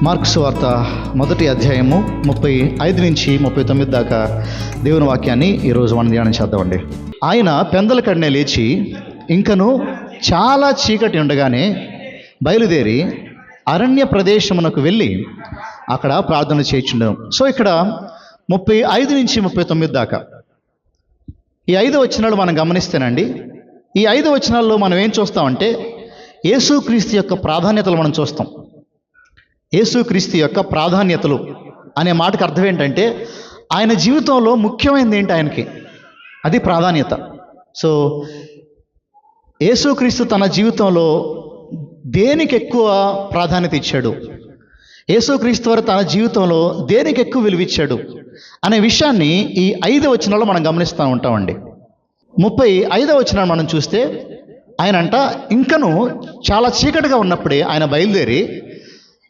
Mark సువార్త 1వ అధ్యాయము 35 నుంచి 39 దాకా దేవుని వాక్యాన్ని ఈరోజు మనం ధ్యానం చేద్దామండి. ఆయన పెందల కడనే లేచి ఇంకను చాలా చీకటి ఉండగానే బయలుదేరి అరణ్య ప్రదేశమునకు వెళ్ళి అక్కడ ప్రార్థన చేయించుండెను. సో ఇక్కడ 35 నుంచి 39 దాకా ఈ 5 వచనాలు మనం గమనిస్తేనండి, ఈ 5 వచనాల్లో మనం ఏం చూస్తామంటే యేసుక్రీస్తు యొక్క ప్రాధాన్యతలు మనం చూస్తాం. యేసుక్రీస్తు యొక్క ప్రాధాన్యతలు అనే మాటకు అర్థం ఏంటంటే ఆయన జీవితంలో ముఖ్యమైనది ఏంటి, ఆయనకి అది ప్రాధాన్యత. సో యేసుక్రీస్తు తన జీవితంలో దేనికి ఎక్కువ ప్రాధాన్యత ఇచ్చాడు, యేసుక్రీస్తు వారు తన జీవితంలో దేనికి ఎక్కువ విలువిచ్చాడు అనే విషయాన్ని ఈ 5 వచనాల్లో మనం గమనిస్తూ ఉంటామండి. 35వ వచనం మనం చూస్తే ఆయనంట ఇంకను చాలా చీకటిగా ఉన్నప్పుడే ఆయన బయలుదేరి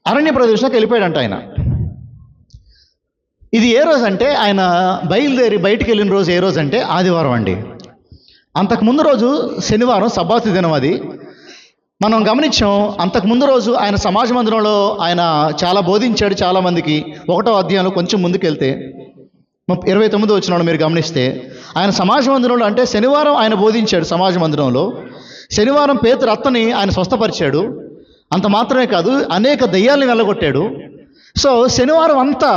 అరణ్య ప్రదేశానికి వెళ్ళిపోయాడంట. ఆయన ఇది ఏ రోజు అంటే ఆయన బయలుదేరి బయటికి వెళ్ళిన రోజు ఏ రోజు అంటే ఆదివారం అండి. అంతకుముందు రోజు శనివారం, సబ్బాతు దినం. అది మనం గమనించాం. అంతకుముందు రోజు ఆయన సమాజ మందిరంలో ఆయన చాలా బోధించాడు చాలామందికి. 1వ అధ్యాయంలో కొంచెం ముందుకెళ్తే 29వ వచనంలో మీరు గమనిస్తే ఆయన సమాజ మందిరంలో, అంటే శనివారం ఆయన బోధించాడు సమాజ మందిరంలో. శనివారం పేతురు అత్తని ఆయన స్వస్థపరిచాడు. అంత మాత్రమే కాదు, అనేక దయ్యాల్ని వెళ్ళగొట్టాడు. సో శనివారం అంతా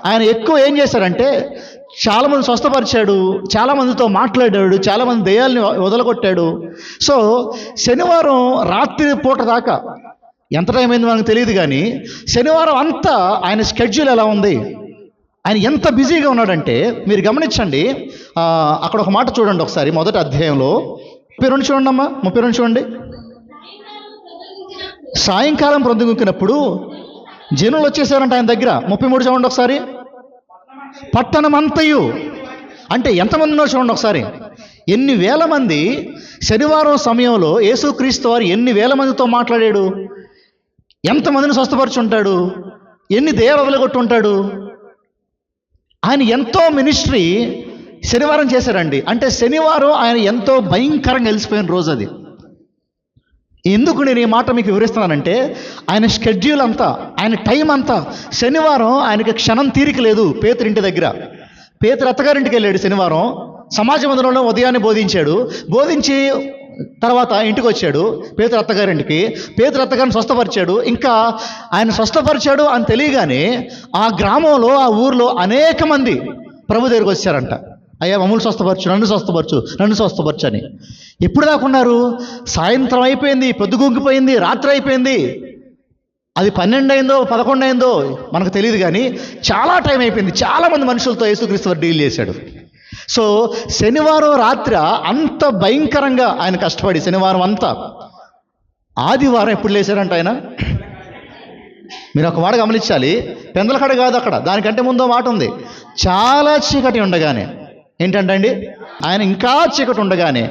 ఆయన ఎక్కువ ఏం చేశాడంటే చాలామంది స్వస్థపరిచాడు, చాలామందితో మాట్లాడాడు, చాలామంది దయ్యాల్ని వదలగొట్టాడు. సో శనివారం రాత్రి పూట దాకా, ఎంత టైం అయింది మనకు తెలియదు కానీ శనివారం అంతా ఆయన స్కెడ్యూల్ ఎలా ఉంది, ఆయన ఎంత బిజీగా ఉన్నాడంటే మీరు గమనించండి. అక్కడ ఒక మాట చూడండి ఒకసారి, 1వ అధ్యాయంలో 32 చూడండి అమ్మా, 32 చూడండి. సాయంకాలం ప్రొద్దుగుంకినప్పుడు జనులు వచ్చేసారంట ఆయన దగ్గర. 33 చూడండి ఒకసారి. పట్టణమంతయు, అంటే ఎంతమంది ఉన్నారో చూడండి ఒకసారి. ఎన్ని వేల మంది శనివారం సమయంలో యేసుక్రీస్తు వారు ఎన్ని వేల మందితో మాట్లాడాడు, ఎంతమందిని స్వస్థపరుచుంటాడు, ఎన్ని దయ్యాలు వదలగొట్టుంటాడు. ఆయన ఎంతో మినిస్ట్రీ శనివారం చేశారండి. అంటే శనివారం ఆయన ఎంతో భయంకరంగా వెలిసిపోయిన రోజు అది. ఎందుకు నేను ఈ మాట మీకు వివరిస్తున్నానంటే ఆయన షెడ్యూల్ అంతా, ఆయన టైం అంతా, శనివారం ఆయనకి క్షణం తీరిక లేదు. పేతురు ఇంటి దగ్గర, పేతురు అత్తగారింటికి వెళ్ళాడు శనివారం. సమాజ మందిరంలో ఉదయాన్నే బోధించి తర్వాత ఇంటికి వచ్చాడు పేతురు అత్తగారింటికి. పేతురు అత్తగారిని స్వస్థపరిచాడు. ఇంకా ఆయన స్వస్థపరిచాడు అని తెలియగానే ఆ గ్రామంలో, ఆ ఊర్లో అనేక మంది ప్రభు దగ్గరికి వచ్చారంట. అయ్యా మమ్మల్ని స్వస్థపరచు, నన్ను స్వస్థపరచు అని. ఎప్పుడు దాకున్నారు? సాయంత్రం అయిపోయింది, పొద్దుగుంకిపోయింది, రాత్రి అయిపోయింది. అది 12 అయిందో 11 అయిందో మనకు తెలియదు కానీ చాలా టైం అయిపోయింది. చాలామంది మనుషులతో యేసుక్రీస్తు వారు డీల్ చేశాడు. సో శనివారం రాత్రి అంత భయంకరంగా ఆయన కష్టపడి శనివారం అంతా, ఆదివారం ఎప్పుడు లేచారంట ఆయన? మీరు ఒక మాట గమనించాలి, పెందలకడ కాదు అక్కడ, దానికంటే ముందో మాట ఉంది. చాలా చీకటి ఉండగానే, ఏంటంటే అండి ఆయన ఇంకా చీకటి ఉండగానే,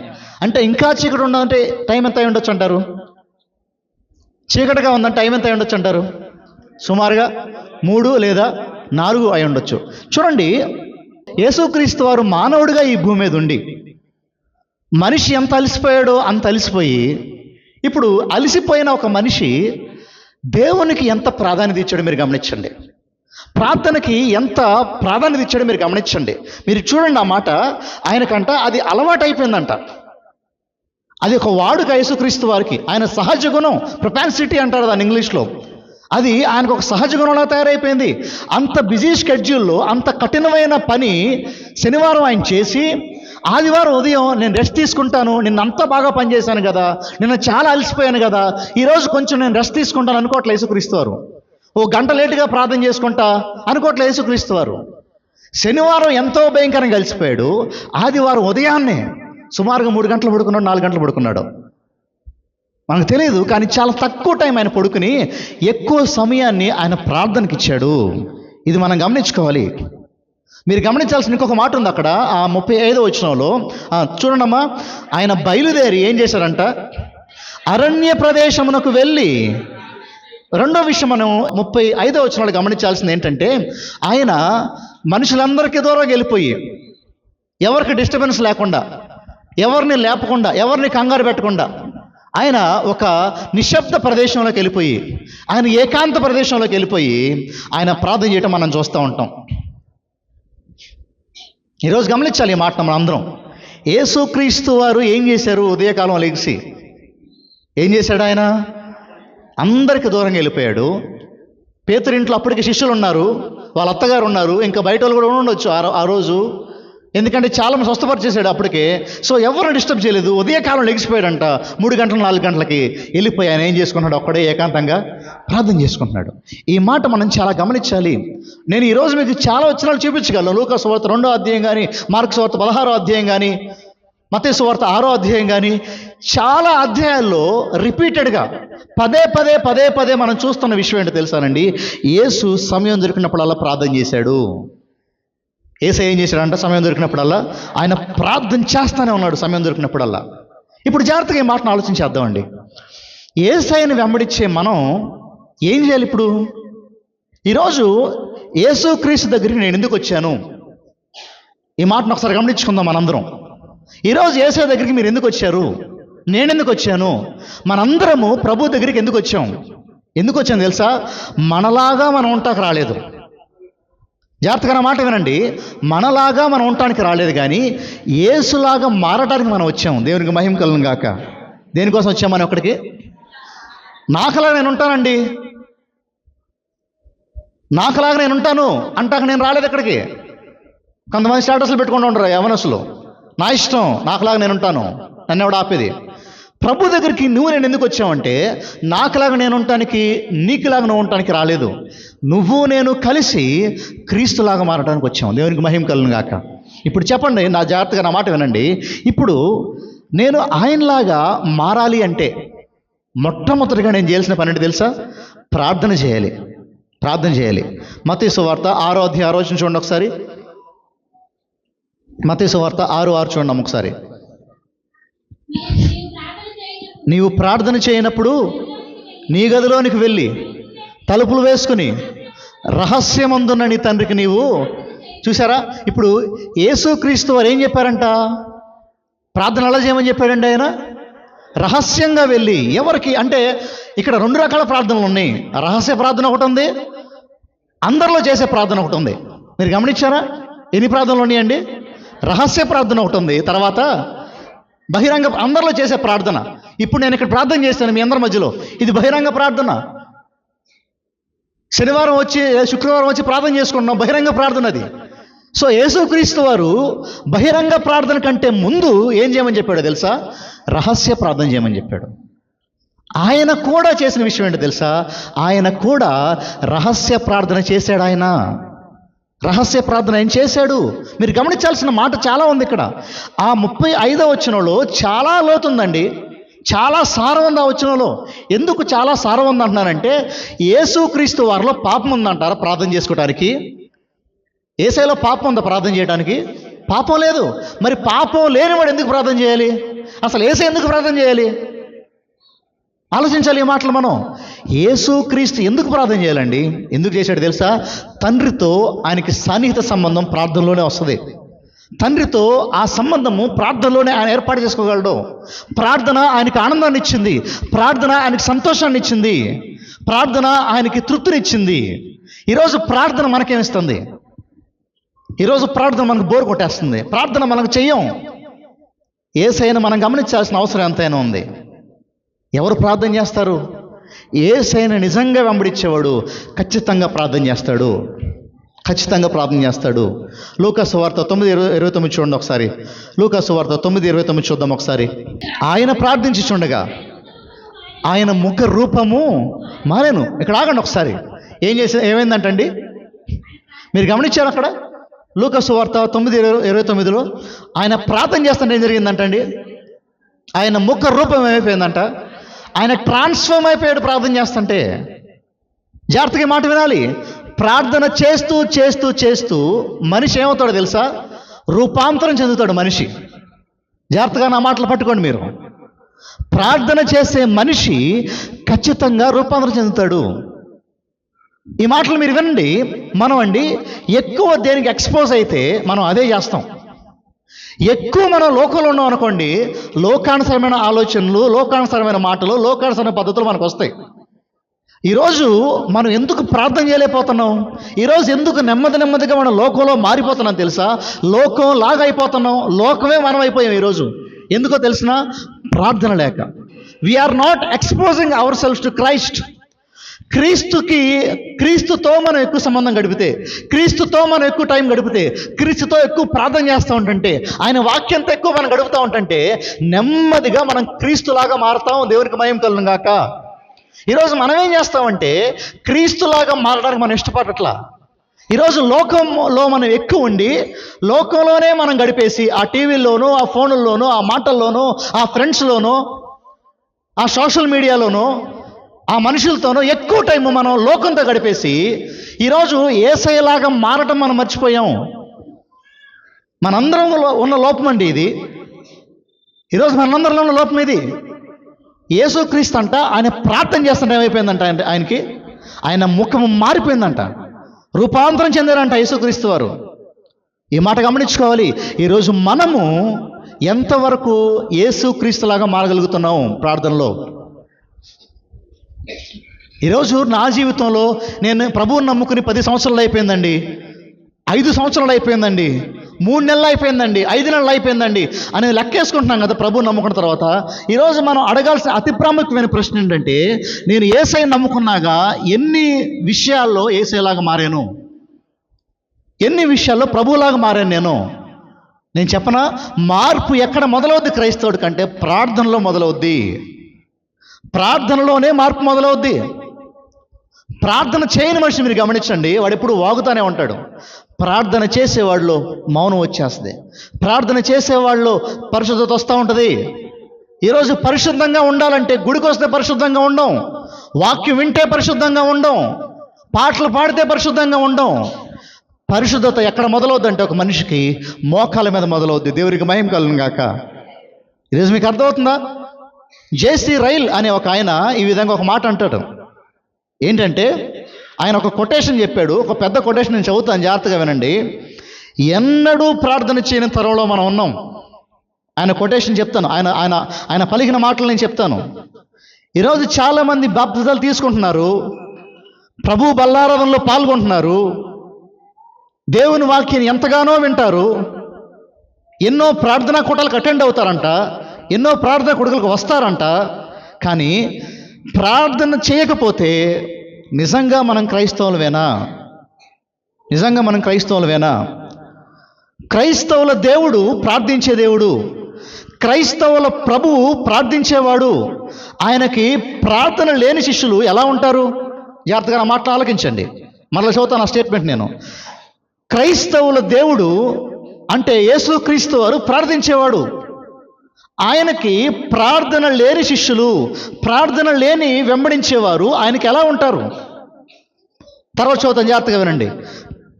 అంటే ఇంకా చీకటి ఉండదంటే టైం ఎంత అయి ఉండొచ్చు అంటారు? చీకటిగా ఉందంటే టైం ఎంత అయి ఉండొచ్చు అంటారు? సుమారుగా 3 లేదా 4 అయి ఉండొచ్చు. చూడండి, యేసుక్రీస్తు వారు మానవుడిగా ఈ భూమి మీద ఉండి మనిషి ఎంత అలసిపోయాడో అంత అలసిపోయి, ఇప్పుడు అలసిపోయిన ఒక మనిషి దేవునికి ఎంత ప్రాధాన్యత ఇచ్చాడో మీరు గమనించండి. ప్రార్థనకి ఎంత ప్రాధాన్యత ఇచ్చాడో మీరు గమనించండి. మీరు చూడండి, ఆ మాట ఆయనకంట అది అలవాటు అయిపోయిందంట. అది ఒక వాడుక యేసుక్రీస్తు వారికి. ఆయన సహజ గుణం, ప్రొపాన్సిటీ అంటారు దాన్ని ఇంగ్లీష్లో. అది ఆయనకు ఒక సహజ గుణంలా తయారైపోయింది. అంత బిజీ షెడ్యూల్లో అంత కఠినమైన పని శనివారం ఆయన చేసి, ఆదివారం ఉదయం నేను రెస్ట్ తీసుకుంటాను, నిన్నంతా బాగా పనిచేశాను కదా, నిన్న చాలా అలసిపోయాను కదా, ఈరోజు కొంచెం నేను రెస్ట్ తీసుకుంటాను అనుకోవట్లే యేసుక్రీస్తు వారు. ఓ గంట లేటుగా ప్రార్థన చేసుకుంటా అనుకోవట్లే యేసుక్రీస్తు వారు. శనివారం ఎంతో భయంకరంగా అలసిపోయాడు. ఆదివారం ఉదయాన్నే సుమారుగా 3 గంటలు పడుకున్నాడు, 4 గంటలు పడుకున్నాడు మనకు తెలియదు. కానీ చాలా తక్కువ టైం ఆయన పడుకుని ఎక్కువ సమయాన్ని ఆయన ప్రార్థనకి ఇచ్చాడు. ఇది మనం గమనించుకోవాలి. మీరు గమనించాల్సిన ఇంకొక మాట ఉంది అక్కడ, ఆ 35వ వచనంలో చూడండమ్మా. ఆయన బయలుదేరి ఏం చేశారంట? అరణ్య ప్రదేశమునకు వెళ్ళి. రెండో విషయం మనం 35వ వచనంలో గమనించాల్సింది ఏంటంటే, ఆయన మనుషులందరికీ దూరంగా వెళ్ళిపోయి, ఎవరికి డిస్టర్బెన్స్ లేకుండా, ఎవరిని లేపకుండా, ఎవరిని కంగారు పెట్టకుండా ఆయన ఒక నిశ్శబ్ద ప్రదేశంలోకి వెళ్ళిపోయి, ఆయన ఏకాంత ప్రదేశంలోకి వెళ్ళిపోయి ఆయన ప్రార్థన చేయటం మనం చూస్తూ ఉంటాం. ఈరోజు గమనించాలి ఈ మాట మనం అందరం. యేసుక్రీస్తు వారు ఏం చేశారు? ఉదయకాలం లెగిసి ఏం చేశాడు? ఆయన అందరికి దూరంగా వెళ్ళిపోయాడు. పేతురు ఇంట్లో అప్పటికి శిష్యులు ఉన్నారు, వాళ్ళ అత్తగారు ఉన్నారు, ఇంకా బయట వాళ్ళు కూడా ఉండొచ్చు ఆ రోజు. ఎందుకంటే చాలా మంది స్వస్థపరిచేశాడు అప్పటికే. సో ఎవరిని డిస్టర్బ్ చేయలేదు. ఉదయకాలం లెగిసిపోయాడంట. 3 గంటలు 4 గంటలకి వెళ్ళిపోయి ఆయన ఏం చేసుకుంటున్నాడు? ఒక్కడే ఏకాంతంగా ప్రార్థన చేసుకుంటున్నాడు. ఈ మాట మనం చాలా గమనించాలి. నేను ఈరోజు మీకు చాలా వచనాలు చూపించగలను. లూకా సువార్త 2వ అధ్యాయం కానీ, మార్కు సువార్త 16వ అధ్యాయం కానీ, మత్తయి సువార్త 6వ అధ్యాయం కానీ, చాలా అధ్యాయాల్లో రిపీటెడ్గా పదే మనం చూస్తున్న విషయం ఏంటో తెలుసానండి? యేసు సమయం దొరికినప్పుడల్లా ప్రార్థన చేశాడు. యేసయ్య ఏం చేశాడంట? సమయం దొరికినప్పుడల్లా ఆయన ప్రార్థన చేస్తానే ఉన్నాడు సమయం దొరికినప్పుడల్లా. ఇప్పుడు జాగ్రత్తగా ఈ మాటను ఆలోచించేద్దామండి. యేసయ్యని వెంబడించే మనం ఏం చేయాలి? ఇప్పుడు ఈరోజు యేసుక్రీస్తు దగ్గరికి నేను ఎందుకు వచ్చాను? ఈ మాటను ఒకసారి గమనించుకుందాం మనందరం. ఈరోజు యేసయ్య దగ్గరికి మీరు ఎందుకు వచ్చారు? నేను ఎందుకు వచ్చాను? మనందరము ప్రభు దగ్గరికి ఎందుకు వచ్చాం? ఎందుకు వచ్చాను తెలుసా? మనలాగా మనం ఉంటానికి రాలేదు. జాగ్రత్తగా నా మాట వినండి. మనలాగా మనం ఉండటానికి రాలేదు, కానీ యేసులాగా మారటానికి మనం వచ్చాం. దేవునికి మహిమ కలుగును గాక. దేనికోసం వచ్చాం మనం ఇక్కడికి? నాకులాగా నేను ఉంటానండి, నాకులాగా నేను ఉంటాను అంటాక నేను రాలేదు ఇక్కడికి. కొంతమంది స్టేటస్లు పెట్టుకుంటూ ఉంటారు యవనస్తులు, నా ఇష్టం, నాకులాగా నేను ఉంటాను, నన్ను ఎవడు ఆపేది. ప్రభు దగ్గరికి నేను ఎందుకు వచ్చావంటే, నాకులాగా నేను ఉండటానికి, నీకులాగా నువ్వు ఉండటానికి రాలేదు. నువ్వు నేను కలిసి క్రీస్తులాగా మారడానికి వచ్చాం. దేవునికి మహిమ కలుగును గాక. ఇప్పుడు చెప్పండి, నా జాగ్రత్తగా నా మాట వినండి. ఇప్పుడు నేను ఆయనలాగా మారాలి అంటే మొట్టమొదటిగా నేను చేయాల్సిన పని ఏంటి తెలుసా? ప్రార్థన చేయాలి. ప్రార్థన చేయాలి. మత్తయి సువార్త 6వ అధ్యాయం 6వ వచనం చూడండి ఒకసారి. మత్తయి సువార్త 6:6 చూడండి ఒకసారి. నీవు ప్రార్థన చేయనప్పుడు నీ గదిలోనికి వెళ్ళి తలుపులు వేసుకుని రహస్యమందున్న నీ తండ్రికి నీవు. చూసారా? ఇప్పుడు యేసుక్రీస్తు వారు ఏం చెప్పారంట? ప్రార్థన ఎలా చేయమని చెప్పాడండి ఆయన? రహస్యంగా వెళ్ళి. ఎవరికి అంటే ఇక్కడ 2 రకాల ప్రార్థనలు ఉన్నాయి. రహస్య ప్రార్థన ఒకటి ఉంది, అందరిలో చేసే ప్రార్థన ఒకటి ఉంది. మీరు గమనించారా? ఎన్ని ప్రార్థనలు ఉన్నాయండి? రహస్య ప్రార్థన ఒకటి ఉంది, తర్వాత బహిరంగ అందరిలో చేసే ప్రార్థన. ఇప్పుడు నేను ఇక్కడ ప్రార్థన చేస్తాను మీ అందరి మధ్యలో, ఇది బహిరంగ ప్రార్థన. శనివారం వచ్చి శుక్రవారం వచ్చి ప్రార్థన చేసుకుంటున్నాం, బహిరంగ ప్రార్థన అది. సో యేసుక్రీస్తు వారు బహిరంగ ప్రార్థన కంటే ముందు ఏం చేయమని చెప్పాడో తెలుసా? రహస్య ప్రార్థన చేయమని చెప్పాడు. ఆయన కూడా చేసిన విషయం ఏంటో తెలుసా? ఆయన కూడా రహస్య ప్రార్థన చేశాడు. ఆయన రహస్య ప్రార్థన ఆయన చేశాడు. మీరు గమనించాల్సిన మాట చాలా ఉంది ఇక్కడ. ఆ 35వ వచనంలో చాలా లోతుందండి, చాలా సారం ఉంది ఆ వచనంలో. ఎందుకు చాలా సారం ఉంది అంటున్నానంటే, యేసుక్రీస్తు వారిలో పాపం ఉందంటారా ప్రార్థన చేసుకోవడానికి? యేసయ్యలో పాపం ఉందా ప్రార్థన చేయడానికి? పాపం లేదు. మరి పాపం లేనివాడు ఎందుకు ప్రార్థన చేయాలి? అసలు యేసయ్య ఎందుకు ప్రార్థన చేయాలి? ఆలోచించాలి ఈ మాటలు మనం. యేసుక్రీస్తు ఎందుకు ప్రార్థన చేయాలండి? ఎందుకు చేశాడు తెలుసా? తండ్రితో ఆయనకి సన్నిహిత సంబంధం ప్రార్థనలోనే వస్తుంది. తండ్రితో ఆ సంబంధము ప్రార్థనలోనే ఆయన ఏర్పాటు చేసుకోగలడు. ప్రార్థన ఆయనకి ఆనందాన్ని ఇచ్చింది, ప్రార్థన ఆయనకి సంతోషాన్ని ఇచ్చింది, ప్రార్థన ఆయనకి తృప్తినిచ్చింది. ఈరోజు ప్రార్థన మనకేమిస్తుంది? ఈరోజు ప్రార్థన మనకు బోరు కొట్టేస్తుంది. ప్రార్థన మనకు చెయ్యం. యేసయ్యను మనం గమనించాల్సిన అవసరం ఎంతైనా ఉంది. ఎవరు ప్రార్థన చేస్తారు? యేసయ్యను నిజంగా వెంబడించేవాడు ఖచ్చితంగా ప్రార్థన చేస్తాడు, ఖచ్చితంగా ప్రార్థన చేస్తాడు. లూకా సువార్త 9:29 చూడండి ఒకసారి. లూకా సువార్త 9:29 చూద్దాం ఒకసారి. ఆయన ప్రార్థించుచుండగా ఆయన ముఖ రూపము మారెను. ఇక్కడ ఆగండి ఒకసారి. ఏమైందంటండి? మీరు గమనించారు అక్కడ లూకా సువార్త 9:29లో ఆయన ప్రార్థన చేస్తుంటే ఏం జరిగిందంటండి? ఆయన ముఖ రూపం ఏమైపోయిందంట? ఆయన ట్రాన్స్ఫార్మ్ అయిపోయాడు ప్రార్థన చేస్తుంటే. జాగ్రత్తగా మాట వినాలి. ప్రార్థన చేస్తూ చేస్తూ చేస్తూ మనిషి ఏమవుతాడో తెలుసా? రూపాంతరం చెందుతాడు మనిషి. జాగ్రత్తగా నా మాటలు పట్టుకోండి మీరు. ప్రార్థన చేసే మనిషి ఖచ్చితంగా రూపాంతరం చెందుతాడు. ఈ మాటలు మీరు వినండి. మనం ఎక్కువ దేనికి ఎక్స్పోజ్ అయితే మనం అదే చేస్తాం. ఎక్కువ మనం లోకంలో ఉన్నాం అనుకోండి, లోకానుసరమైన ఆలోచనలు, లోకానుసరమైన మాటలు, లోకానుసరమైన పద్ధతులు మనకు వస్తాయి. ఈరోజు మనం ఎందుకు ప్రార్థన చేయలేకపోతున్నాం? ఈరోజు ఎందుకు నెమ్మదిగా మనం లోకంలో మారిపోతున్నాం తెలుసా? లోకం లాగా అయిపోతున్నాం, లోకమే మనం అయిపోయాం ఈరోజు. ఎందుకో తెలిసిన? ప్రార్థన లేక. We are not exposing ourselves to Christ. క్రీస్తుతో మనం ఎక్కువ సంబంధం గడిపితే, క్రీస్తుతో మనం ఎక్కువ టైం గడిపితే, క్రీస్తుతో ఎక్కువ ప్రార్థన చేస్తూ ఉంటుంటే, ఆయన వాక్యంతో ఎక్కువ మనం గడుపుతూ ఉంటుంటే నెమ్మదిగా మనం క్రీస్తులాగా మారుతాం. దేవునికి మహిమ కలుగును గాక. ఈరోజు మనం ఏం చేస్తామంటే క్రీస్తులాగా మారడానికి మనం ఇష్టపడట్లా. ఈరోజు లోకంలో మనం ఎక్కువ ఉండి లోకంలోనే మనం గడిపేసి, ఆ టీవీల్లోనూ, ఆ ఫోనుల్లోనూ, ఆ మాటల్లోనూ, ఆ ఫ్రెండ్స్లోనూ, ఆ సోషల్ మీడియాలోనూ, ఆ మనుషులతోనూ ఎక్కువ టైం మనం లోకంతో గడిపేసి ఈరోజు యేసయ్యలాగా మారటం మనం మర్చిపోయాం. మనందరంలో ఉన్న లోపం అండి ఇది. ఈరోజు మనందరిలో ఉన్న లోపం ఇది. యేసుక్రీస్తు అంట ఆయన ప్రార్థన చేస్తుంటే ఏమైపోయిందంట ఆయనకి? ఆయన ముఖం మారిపోయిందంట, రూపాంతరం చెందారంట యేసుక్రీస్తు వారు. ఈ మాట గమనించుకోవాలి. ఈరోజు మనము ఎంతవరకు యేసుక్రీస్తులాగా మారగలుగుతున్నాం ప్రార్థనలో? ఈరోజు నా జీవితంలో నేను ప్రభువుని నమ్ముకుని 10 సంవత్సరాలు అయిపోయిందండి, 5 సంవత్సరాలు అయిపోయిందండి, 3 నెలలు అయిపోయిందండి, 5 నెలలు అయిపోయిందండి అని లెక్కేసుకుంటున్నాం కదా ప్రభువుని నమ్ముకున్న తర్వాత. ఈరోజు మనం అడగాల్సిన అతి ప్రాముఖ్యమైన ప్రశ్న ఏంటంటే, నేను యేసయ్యని నమ్ముకున్నాగా ఎన్ని విషయాల్లో యేసయ్యలాగా మారాను? ఎన్ని విషయాల్లో ప్రభువులాగా మారాను నేను చెప్పనా? మార్పు ఎక్కడ మొదలవుద్ది క్రైస్తవుడి కంటే? ప్రార్థనలో మొదలవుద్ది. ప్రార్థనలోనే మార్పు మొదలవుద్ది. ప్రార్థన చేయని మనిషి మీరు గమనించండి, వాడు ఎప్పుడు వాగుతానే ఉంటాడు. ప్రార్థన చేసేవాళ్ళు మౌనం వచ్చేస్తుంది. ప్రార్థన చేసేవాళ్ళు పరిశుద్ధత వస్తూ ఉంటుంది. ఈరోజు పరిశుద్ధంగా ఉండాలంటే గుడికి వస్తే పరిశుద్ధంగా ఉండం, వాక్యం వింటే పరిశుద్ధంగా ఉండం, పాటలు పాడితే పరిశుద్ధంగా ఉండం. పరిశుద్ధత ఎక్కడ మొదలవుద్దంటే ఒక మనిషికి మోకాల మీద మొదలవుద్ది. దేవునికి మహిమ కలుగును గాక. ఈరోజు మీకు అర్థమవుతుందా? జేసీ రైల్ అనే ఒక ఆయన ఈ విధంగా ఒక మాట అంటాడు. ఏంటంటే ఆయన ఒక కొటేషన్ చెప్పాడు. ఒక పెద్ద కొటేషన్ నేను చదువుతాను, జాగ్రత్తగా వినండి. ఎన్నడూ ప్రార్థన చేయని తరంలో మనం ఉన్నాం. ఆయన కొటేషన్ చెప్తాను, ఆయన పలికిన మాటలు నేను చెప్తాను. ఈరోజు చాలామంది బాప్తిజాలు తీసుకుంటున్నారు, ప్రభు బల్లారాధనలో పాల్గొంటున్నారు, దేవుని వాక్యాన్ని ఎంతగానో వింటారు, ఎన్నో ప్రార్థనా కూటాలకు అటెండ్ అవుతారంట, ఎన్నో ప్రార్థనా కూటలకు వస్తారంట. కానీ ప్రార్థన చేయకపోతే నిజంగా మనం క్రైస్తవులవేనా? నిజంగా మనం క్రైస్తవులవేనా? క్రైస్తవుల దేవుడు ప్రార్థించే దేవుడు, క్రైస్తవుల ప్రభువు ప్రార్థించేవాడు. ఆయనకి ప్రార్థన లేని శిష్యులు ఎలా ఉంటారు? జాగ్రత్తగా నా మాటలు ఆలకించండి. మరలా చదువుతాను ఆ స్టేట్మెంట్ నేను. క్రైస్తవుల దేవుడు అంటే యేసుక్రీస్తు వారు ప్రార్థించేవాడు. ఆయనకి ప్రార్థన లేని శిష్యులు, ప్రార్థన లేని వెంబడించేవారు ఆయనకి ఎలా ఉంటారు? తర్వాత చదువుతాను, జాగ్రత్తగా వినండి.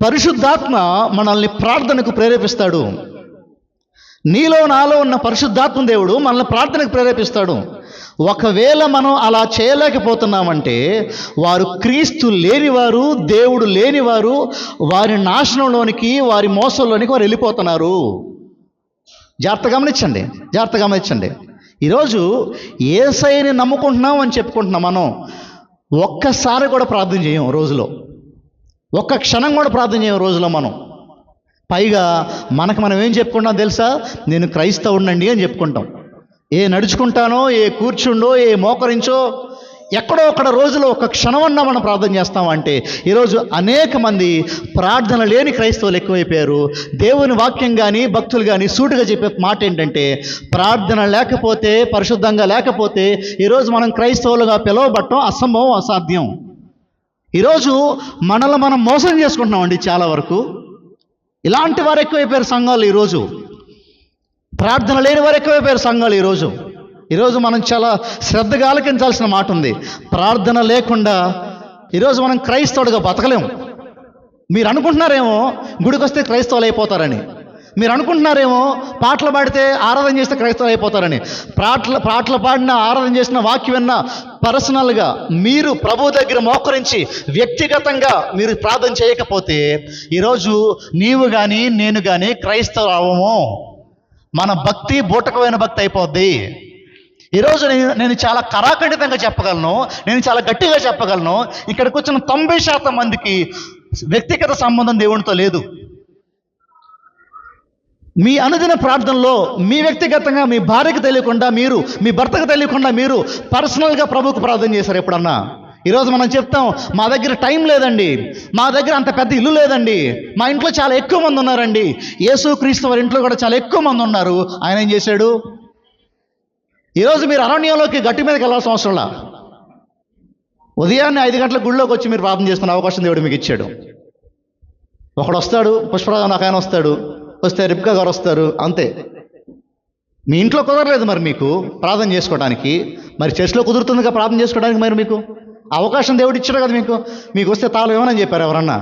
పరిశుద్ధాత్మ మనల్ని ప్రార్థనకు ప్రేరేపిస్తాడు. నీలో నాలో ఉన్న పరిశుద్ధాత్మ దేవుడు మనల్ని ప్రార్థనకు ప్రేరేపిస్తాడు. ఒకవేళ మనం అలా చేయలేకపోతున్నామంటే వారు క్రీస్తు లేనివారు, దేవుడు లేనివారు, వారి నాశనంలోనికి, వారి మోసంలోనికి వారు వెళ్ళిపోతున్నారు. జాగ్రత్తగా గమనించండి. ఈరోజు యేసయ్యని నమ్ముకుంటున్నాం అని చెప్పుకుంటున్నాం. మనం ఒక్కసారి కూడా ప్రార్థన చేయం రోజులో, ఒక్క క్షణం కూడా ప్రార్థన చేయం రోజులో మనం. పైగా మనం ఏం చెప్పుకుంటాం తెలుసా? నేను క్రైస్తవుడినండి అని చెప్పుకుంటాం. ఏ నడుచుకుంటానో, ఏ కూర్చుండో, ఏ మోకరించో, ఎక్కడో ఒక్కడ రోజులో ఒక క్షణమన్నా మనం ప్రార్థన చేస్తామంటే ఈరోజు అనేక మంది ప్రార్థన లేని క్రైస్తవులు ఎక్కువైపోయారు. దేవుని వాక్యం కానీ భక్తులు కానీ సూటిగా చెప్పే మాట ఏంటంటే, ప్రార్థన లేకపోతే, పరిశుద్ధంగా లేకపోతే ఈరోజు మనం క్రైస్తవులుగా పిలువబడటం అసంభవం, అసాధ్యం. ఈరోజు మనల్ని మనం మోసం చేసుకుంటున్నామండి చాలా వరకు. ఇలాంటి వారు ఎక్కువైపోయారు సంఘాలు ఈరోజు. ప్రార్థన లేని వారు ఎక్కువైపోయారు సంఘాలు ఈరోజు మనం చాలా శ్రద్ధగా ఆలకించాల్సిన మాట ఉంది. ప్రార్థన లేకుండా ఈరోజు మనం క్రైస్తవుడిగా బతకలేము. మీరు అనుకుంటున్నారేమో గుడికి వస్తే క్రైస్తవులు అయిపోతారని, మీరు అనుకుంటున్నారేమో పాటలు పాడితే ఆరాధన చేస్తే క్రైస్తవులు అయిపోతారని. పాటలు పాడిన, ఆరాధన చేసిన, వాక్యం విన్న, పర్సనల్గా మీరు ప్రభు దగ్గర మోకరించి వ్యక్తిగతంగా మీరు ప్రార్థన చేయకపోతే ఈరోజు నీవు కానీ నేను కానీ క్రైస్తవులు అవ్వము. మన భక్తి బూటకమైన భక్తి అయిపోద్ది. ఈరోజు నేను చాలా కరాఖండితంగా చెప్పగలను, నేను చాలా గట్టిగా చెప్పగలను, ఇక్కడికి వచ్చిన 90% మందికి వ్యక్తిగత సంబంధం దేవునితో లేదు. మీ అనుదిన ప్రార్థనలో మీ వ్యక్తిగతంగా మీ భార్యకు తెలియకుండా మీరు, మీ భర్తకు తెలియకుండా మీరు పర్సనల్గా ప్రభువుకు ప్రార్థన చేశారు ఎప్పుడన్నా? ఈరోజు మనం చెప్తాం, మా దగ్గర టైం లేదండి, మా దగ్గర అంత పెద్ద ఇల్లు లేదండి, మా ఇంట్లో చాలా ఎక్కువ మంది ఉన్నారండి. యేసుక్రీస్తు వారి ఇంట్లో కూడా చాలా ఎక్కువ మంది ఉన్నారు. ఆయన ఏం చేశాడు? ఈరోజు మీరు అరణ్యంలోకి గట్టి మీదకి వెళ్ళాల్సిన అవసరంలా, ఉదయాన్నే 5 గంటల గుడిలోకి వచ్చి మీరు ప్రార్థన చేసుకునే అవకాశం దేవుడు మీకు ఇచ్చాడు. ఒకడు వస్తాడు, పుష్పరాజు నాకు ఆయన వస్తాడు, వస్తే రిబ్కా గారు వస్తారు, అంతే. మీ ఇంట్లో కుదరలేదు మరి మీకు ప్రార్థన చేసుకోవడానికి, మరి చర్చిలో కుదురుతుందిగా ప్రార్థన చేసుకోవడానికి. మరి మీకు అవకాశం దేవుడు ఇచ్చాడు కదా మీకు. మీకు వస్తే తాళం ఏమని చెప్పారు ఎవరన్నా?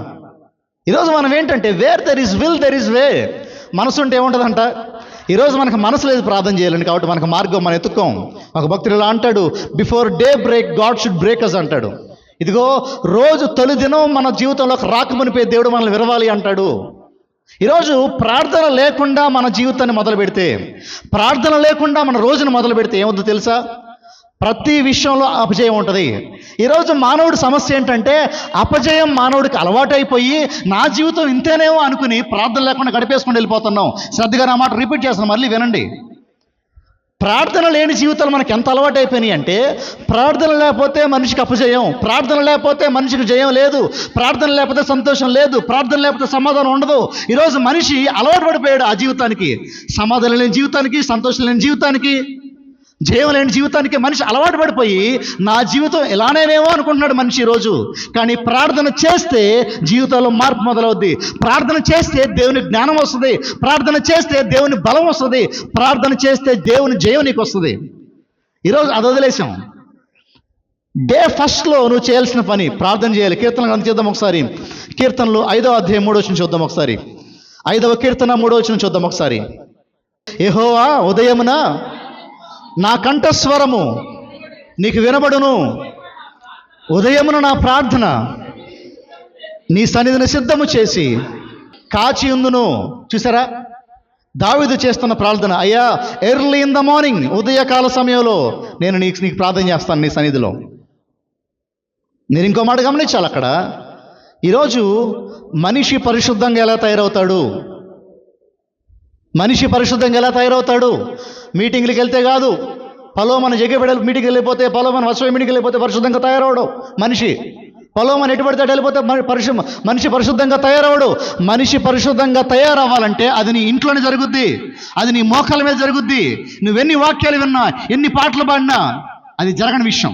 ఈరోజు మనం ఏంటంటే, where there is will there is వే. మనసు ఉంటే ఏముంటుందంట? ఈరోజు మనకు మనసు లేదు ప్రార్థన చేయాలని, కాబట్టి మనకు మార్గం మనం ఎత్తుకోం. ఒక భక్తుడు ఇలా అంటాడు, before day break God should break us అంటాడు. ఇదిగో రోజు తొలి దినం మన జీవితంలోకి రాకమునిపే దేవుడు మనల్ని విరవాలి అంటాడు. ఈరోజు ప్రార్థన లేకుండా మన జీవితాన్ని మొదలు పెడితే, ప్రార్థన లేకుండా మన రోజును మొదలు పెడితే ఏమవుతుందో తెలుసా? ప్రతి విషయంలో అపజయం ఉంటుంది. ఈరోజు మానవుడి సమస్య ఏంటంటే, అపజయం మానవుడికి అలవాటైపోయి నా జీవితం ఇంతేనేమో అనుకుని ప్రార్థన లేకుండా గడిపేసుకుని వెళ్ళిపోతున్నాం. శ్రద్ధగా నా మాట రిపీట్ చేస్తాను, మళ్ళీ వినండి. ప్రార్థన లేని జీవితాలు మనకి ఎంత అలవాటు అయిపోయినాయి అంటే, ప్రార్థన లేకపోతే మనిషికి అపజయం, ప్రార్థన లేకపోతే మనిషికి జయం లేదు, ప్రార్థన లేకపోతే సంతోషం లేదు, ప్రార్థన లేకపోతే సమాధానం ఉండదు. ఈరోజు మనిషి అలవాటు పడిపోయాడు ఆ జీవితానికి, సమాధానం లేని జీవితానికి, సంతోషం లేని జీవితానికి, జయం లేని జీవితానికి మనిషి అలవాటు పడిపోయి నా జీవితం ఇలానేనేమో అనుకుంటున్నాడు మనిషి ఈరోజు. కానీ ప్రార్థన చేస్తే జీవితంలో మార్పు మొదలవుద్ది. ప్రార్థన చేస్తే దేవుని జ్ఞానం వస్తుంది, ప్రార్థన చేస్తే దేవుని బలం వస్తుంది, ప్రార్థన చేస్తే దేవుని జయం నీకు వస్తుంది. ఈరోజు అది వదిలేసాం. డే ఫస్ట్లో నువ్వు చేయాల్సిన పని ప్రార్థన చేయాలి. కీర్తన గ్రంథం చూద్దాం ఒకసారి. కీర్తనలు 5వ అధ్యాయం 3వ వచనం చూద్దాం ఒకసారి. 5వ కీర్తన 3వ వచనం చూద్దాం ఒకసారి. యెహోవా ఉదయమున నా కంఠస్వరము నీకు వినబడును, ఉదయమున నా ప్రార్థన నీ సన్నిధిని సిద్ధము చేసి కాచి ఉందును. చూసారా, దావీదు చేస్తున్న ప్రార్థన. అయ్యా, ఎర్లీ ఇన్ ద మార్నింగ్, ఉదయకాల సమయంలో నేను నీకు ప్రార్థన చేస్తాను నీ సన్నిధిలో. నేను ఇంకో మాట గమనించాలి అక్కడ. ఈరోజు మనిషి పరిశుద్ధంగా ఎలా తయారవుతాడు? మనిషి పరిశుద్ధంగా ఎలా తయారవుతాడు? మీటింగ్లకు వెళ్తే కాదు, పలోమన జగబెడలు మీటింగ్కి వెళ్ళిపోతే, పలోమన వసవ మీటింగ్కి వెళ్ళిపోతే పరిశుద్ధంగా తయారవడం మనిషి. పలోమన ఎటు పడితే వెళ్ళిపోతే మనిషి పరిశుద్ధంగా తయారవడు. మనిషి పరిశుద్ధంగా తయారవ్వాలంటే అది నీ ఇంట్లోనే జరుగుద్ది, అది నీ మోకాల మీద జరుగుద్ది. నువ్వెన్ని వాక్యాలు విన్నా, ఎన్ని పాటలు పాడినా అది జరగని విషయం.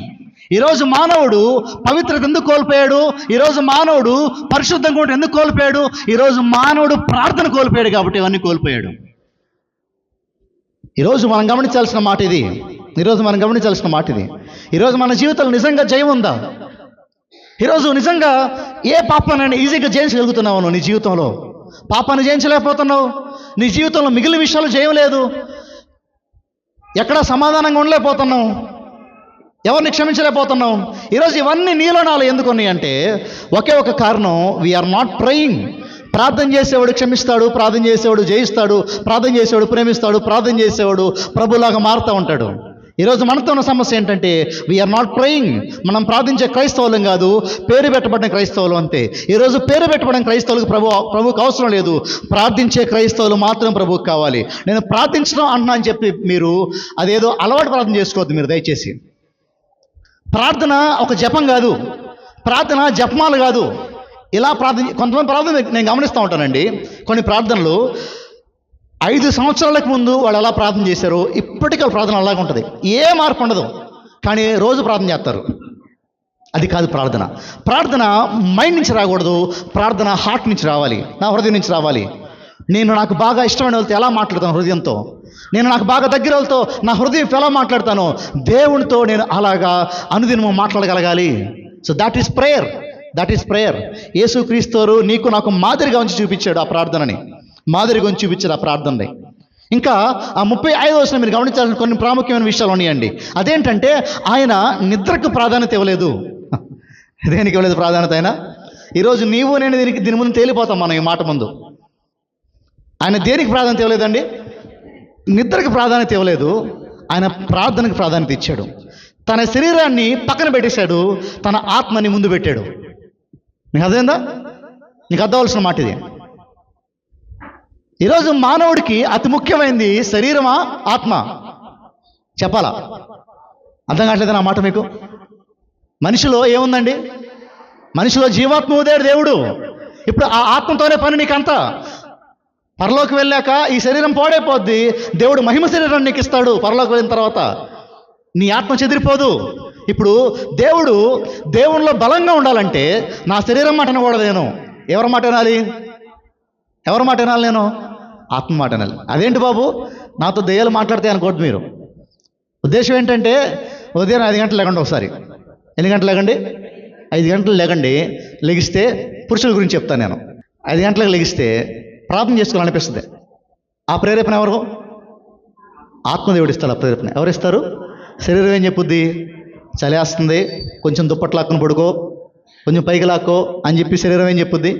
ఈరోజు మానవుడు పవిత్రత ఎందుకు కోల్పోయాడు? ఈరోజు మానవుడు పరిశుద్ధంగా ఉంటే ఎందుకు కోల్పోయాడు? ఈరోజు మానవుడు ప్రార్థన కోల్పోయాడు కాబట్టి ఇవన్నీ కోల్పోయాడు. ఈరోజు మనం గమనించాల్సిన మాట ఇది. ఈరోజు మన జీవితంలో నిజంగా జయం ఉందా? ఈరోజు నిజంగా ఏ పాపాన్ని ఈజీగా జయించగలుగుతున్నావు? నువ్వు నీ జీవితంలో పాపాన్ని జయించలేకపోతున్నావు. నీ జీవితంలో మిగిలిన విషయాలు జయం లేదు. ఎక్కడా సమాధానంగా ఉండలేకపోతున్నావు, ఎవరిని క్షమించలేకపోతున్నావు. ఈరోజు ఇవన్నీ నీలో నాలో ఎందుకు ఉన్నాయి అంటే, ఒకే ఒక కారణం, వీఆర్ నాట్ ప్రేయింగ్. ప్రార్థన చేసేవాడు క్షమిస్తాడు, ప్రార్థన చేసేవాడు జయిస్తాడు, ప్రార్థన చేసేవాడు ప్రేమిస్తాడు, ప్రార్థన చేసేవాడు ప్రభులాగా మారుతూ ఉంటాడు. ఈరోజు మనతో ఉన్న సమస్య ఏంటంటే, వీఆర్ నాట్ ప్రేయింగ్. మనం ప్రార్థించే క్రైస్తవులం కాదు, పేరు పెట్టబడిన క్రైస్తవులు అంతే. ఈరోజు పేరు పెట్టబడిన క్రైస్తవులకు ప్రభువుకు అవసరం లేదు, ప్రార్థించే క్రైస్తవులు మాత్రం ప్రభువుకు కావాలి. నేను ప్రార్థించడం అంటున్నా అని చెప్పి మీరు అదేదో అలవాటు ప్రార్థన చేసుకోవద్దు మీరు దయచేసి. ప్రార్థన ఒక జపం కాదు, ప్రార్థన జపమాలు కాదు. ఇలా కొంతమంది ప్రార్థన నేను గమనిస్తూ ఉంటానండి. కొన్ని ప్రార్థనలు 5 సంవత్సరాలకు ముందు వాళ్ళు ఎలా ప్రార్థన చేశారో ఇప్పటికీ ప్రార్థన అలాగే ఉంటుంది, ఏ మార్పు ఉండదు. కానీ రోజు ప్రార్థన చేస్తారు. అది కాదు ప్రార్థన. ప్రార్థన మైండ్ నుంచి రాకూడదు, ప్రార్థన హార్ట్ నుంచి రావాలి, నా హృదయం నుంచి రావాలి. నేను నాకు బాగా ఇష్టమైన వాళ్ళతో ఎలా మాట్లాడతాను హృదయంతో, నేను నాకు బాగా దగ్గర వాళ్ళతో నా హృదయం ఎలా మాట్లాడతానో దేవునితో నేను అలాగా అనుదినము మాట్లాడగలగాలి. So that is prayer. Yesu Kristu నీకు నాకు మాదిరిగా ఉంచి చూపించాడు ఆ ప్రార్థనని, మాదిరిగా ఉంచి చూపించాడు ఆ ప్రార్థనని. ఇంకా ఆ 35వ వచనం మీరు గమనించాల్సిన కొన్ని ప్రాముఖ్యమైన విషయాలు ఉన్నాయండి. అదేంటంటే, ఆయన నిద్రకు ప్రాధాన్యత ఇవ్వలేదు. దేనికి ఇవ్వలేదు ప్రాధాన్యత? ఆయన ఈరోజు నీవు నేను దీని ముందు తేలిపోతాం మనం ఈ మాట ముందు. ఆయన దేనికి ప్రాధాన్యత ఇవ్వలేదండి? నిద్రకి ప్రాధాన్యత ఇవ్వలేదు, ఆయన ప్రార్థనకు ప్రాధాన్యత ఇచ్చాడు. తన శరీరాన్ని పక్కన పెట్టేశాడు, తన ఆత్మని ముందు పెట్టాడు. నీకు అర్థమైందా? నీకు అర్థవలసిన మాట ఇది. ఈరోజు మానవుడికి అతి ముఖ్యమైనది శరీరమా ఆత్మ? చెప్పాలా? అర్థం కావట్లేదు నా మాట మీకు? మనిషిలో ఏముందండి? మనిషిలో జీవాత్మ ఉదేడు దేవుడు. ఇప్పుడు ఆ ఆత్మతోనే పని నీకంతా. పరలోకి వెళ్ళాక ఈ శరీరం పాడైపోద్ది, దేవుడు మహిమ శరీరాన్ని నీకు ఇస్తాడు. పరలోకి వెళ్ళిన తర్వాత నీ ఆత్మ చెదిరిపోదు. ఇప్పుడు దేవునిలో బలంగా ఉండాలంటే నా శరీరం మాట వినకూడదు నేను. ఎవరి మాట వినాలి? ఎవరి మాట వినాలి నేను? ఆత్మ మాట వినాలి. అదేంటి బాబు, నాతో దెయ్యాలు మాట్లాడితే అనుకోవద్దు మీరు. ఉద్దేశం ఏంటంటే ఉదయం 5 గంటలు లేకండి, ఒకసారి ఎన్ని గంటలు లేకండి? 5 గంటలు లేకండి. లెగిస్తే పురుషుల గురించి చెప్తాను నేను. 5 గంటలకు లెగిస్తే ప్రార్థన చేసుకోవాలనిపిస్తుంది. ఆ ప్రేరేపణ ఎవరు? ఆత్మదేవుడు ఇస్తాడు. ఆ ప్రేరేపణ ఎవరు ఇస్తారు? శరీరం ఏం చెప్పుద్ది? చలేస్తుంది, కొంచెం దుప్పట్లు లాక్కుని పడుకో, కొంచెం పైకి లాక్కో అని చెప్పి శరీరం ఏం చెప్పుద్ది?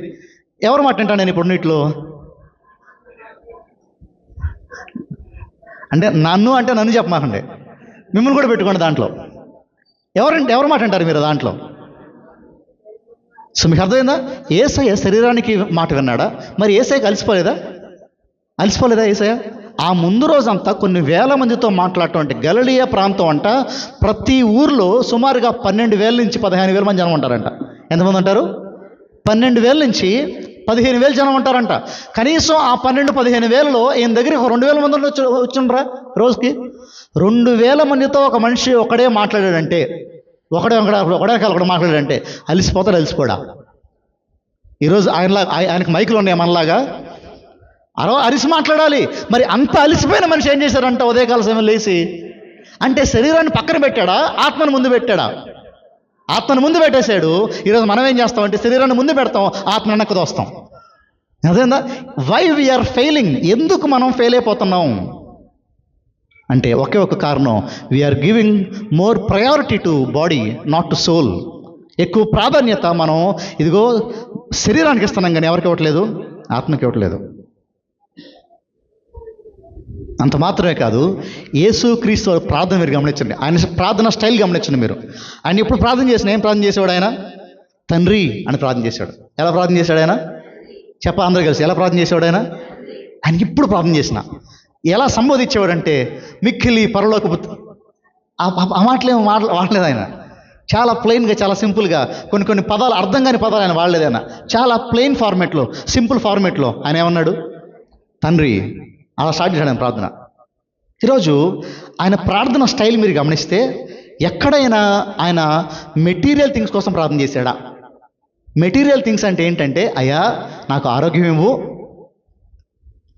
ఎవరు మాట వింటాను నేను ఇప్పుడు నీటిలో? అంటే నన్ను చెప్పమాకండి, మిమ్మల్ని కూడా పెట్టుకోండి దాంట్లో. ఎవరు మాట అంటారు మీరు దాంట్లో? సో మీకు అర్థమైందా? యేసయ్య శరీరానికి మాట విన్నాడా? మరి యేసయ్యకి అలసిపోలేదా యేసయ్య? ఆ ముందు రోజంతా కొన్ని వేల మందితో మాట్లాడటం. అంటే గలిలయ ప్రాంతం అంట, ప్రతి ఊర్లో సుమారుగా 12,000 నుంచి 15,000 మంది జనం ఉంటారంట. ఎంతమంది ఉంటారు? 12,000 నుంచి 15,000 జనం ఉంటారంట. కనీసం ఆ 12,000-15,000లో ఈయన దగ్గరికి 2,000 మంది వచ్చిండ్రా రోజుకి. 2,000 మందితో ఒక మనిషి ఒకడే మాట్లాడాడంటే, ఒకడే మాట్లాడాడంటే అలసిపోడా? ఈరోజు ఆయనకు మైకులు ఉన్నాయి మనలాగా, అరిసి మాట్లాడాలి. మరి అంత అలసిపోయిన మనిషి ఏం చేశారంట ఉదయకాల సమయం లేచి? అంటే శరీరాన్ని పక్కన పెట్టాడా, ఆత్మను ముందు పెట్టాడా? ఆత్మను ముందు పెట్టేశాడు. ఈరోజు మనం ఏం చేస్తామంటే శరీరాన్ని ముందు పెడతాం, ఆత్మ వెనక్కి తోస్తాం. అదేందా? Why we are failing? ఎందుకు మనం ఫెయిల్ అయిపోతున్నాం అంటే ఒకే ఒక కారణం, we are giving more priority to body, not to soul. ఎక్కువ ప్రాధాన్యత మనం ఇదిగో శరీరానికి ఇస్తున్నాం, కానీ ఎవరికి ఇవ్వట్లేదు? ఆత్మకి ఇవ్వట్లేదు. అంత మాత్రమే కాదు, యేసుక్రీస్తు ప్రార్థన మీరు గమనించండి. ఆయన ప్రార్థన స్టైల్ గమనించండి మీరు. ఆయన ఎప్పుడు ప్రార్థన చేసిన ఏం ప్రార్థన చేసేవాడు? ఆయన తండ్రి అని ప్రార్థన చేశాడు. ఎలా ప్రార్థన చేశాడు ఆయన? అందరూ కలిసి ఎలా ప్రార్థన చేసేవాడు ఆయన? ఇప్పుడు ప్రార్థన చేసిన ఎలా సంబోధించేవాడంటే మిక్కిలి పరలోకపు ఆ మాటలేమో వాడలేదు ఆయన. చాలా ప్లెయిన్గా, చాలా సింపుల్గా, కొన్ని పదాలు అర్థం కాని పదాలు ఆయన వాడలేదు. ఆయన చాలా ప్లెయిన్ ఫార్మేట్లో, సింపుల్ ఫార్మేట్లో ఆయన ఏమన్నాడు? తండ్రి. అలా స్టార్ట్ చేశాడు ఆయన ప్రార్థన. ఈరోజు ఆయన ప్రార్థన స్టైల్ మీరు గమనిస్తే ఎక్కడైనా ఆయన మెటీరియల్ థింగ్స్ కోసం ప్రార్థన చేశాడా? మెటీరియల్ థింగ్స్ అంటే ఏంటంటే, అయ్యా నాకు ఆరోగ్యం ఇవ్వు,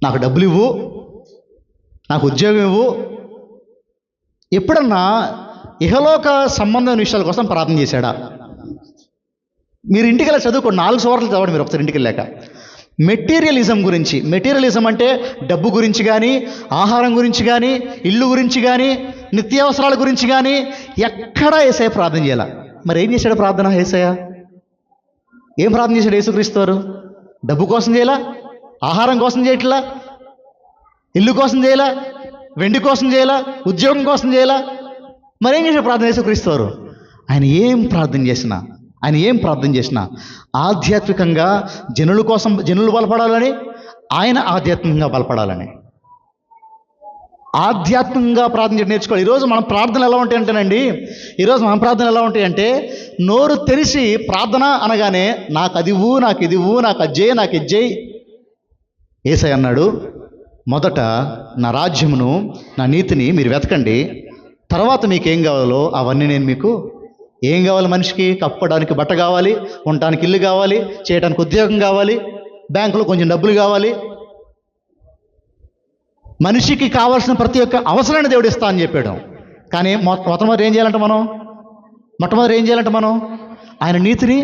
నాకు డబ్బులు ఇవ్వు, నాకు ఉద్యోగం ఇవ్వు. ఎప్పుడన్నా ఇహలోక సంబంధమైన విషయాల కోసం ప్రార్థన చేశాడా? మీరు ఇంటికి వెళ్ళి చదువుకోండి, 4 సోర్లు చదవండి మీరు ఒకసారి ఇంటికి వెళ్ళాక. మెటీరియలిజం గురించి, మెటీరియలిజం అంటే డబ్బు గురించి కానీ, ఆహారం గురించి కానీ, ఇల్లు గురించి కానీ, నిత్యావసరాల గురించి కానీ ఎక్కడా యేసయ్య ప్రార్థన చేయాల. మరి ఏం చేశాడు ప్రార్థన యేసయ్య? ఏం ప్రార్థన చేశాడు యేసుక్రీస్తు వారు? డబ్బు కోసం చేయాలా? ఆహారం కోసం చేయట్లా? ఇల్లు కోసం చేయాలా? వెండి కోసం చేయాలా? ఉద్యోగం కోసం చేయాలా? మరేం చేశాడు ప్రార్థన యేసుక్రీస్తు వారు? ఆయన ఏం ప్రార్థన చేసినా ఆధ్యాత్మికంగా జనులు బలపడాలని, ఆయన ఆధ్యాత్మికంగా బలపడాలని, ఆధ్యాత్మికంగా ప్రార్థన చేయడం నేర్చుకోవాలి. ఈరోజు మన ప్రార్థనలు ఎలా ఉంటాయంటే, నోరు తెరిచి ప్రార్థన అనగానే నాకు అది ఇవ్వు, నాకు ఇది ఇవ్వు, నాకు అది చేయి, నాకు ఇది చేయి. యేసయ్య అన్నాడు, మొదట నా రాజ్యమును, నా నీతిని మీరు వెతకండి, తర్వాత మీకు ఏం కావాలో అవన్నీ నేను మీకు. ఏం కావాలి మనిషికి? కప్పడానికి బట్ట కావాలి, ఉండటానికి ఇల్లు కావాలి, చేయడానికి ఉద్యోగం కావాలి, బ్యాంకులో కొంచెం డబ్బులు కావాలి. మనిషికి కావాల్సిన ప్రతి ఒక్క అవసరాన్ని దేవుడు ఇస్తా అని చెప్పాడు. కానీ మొట్టమొదటి ఏం చేయాలంటే మనం ఆయన నీతిని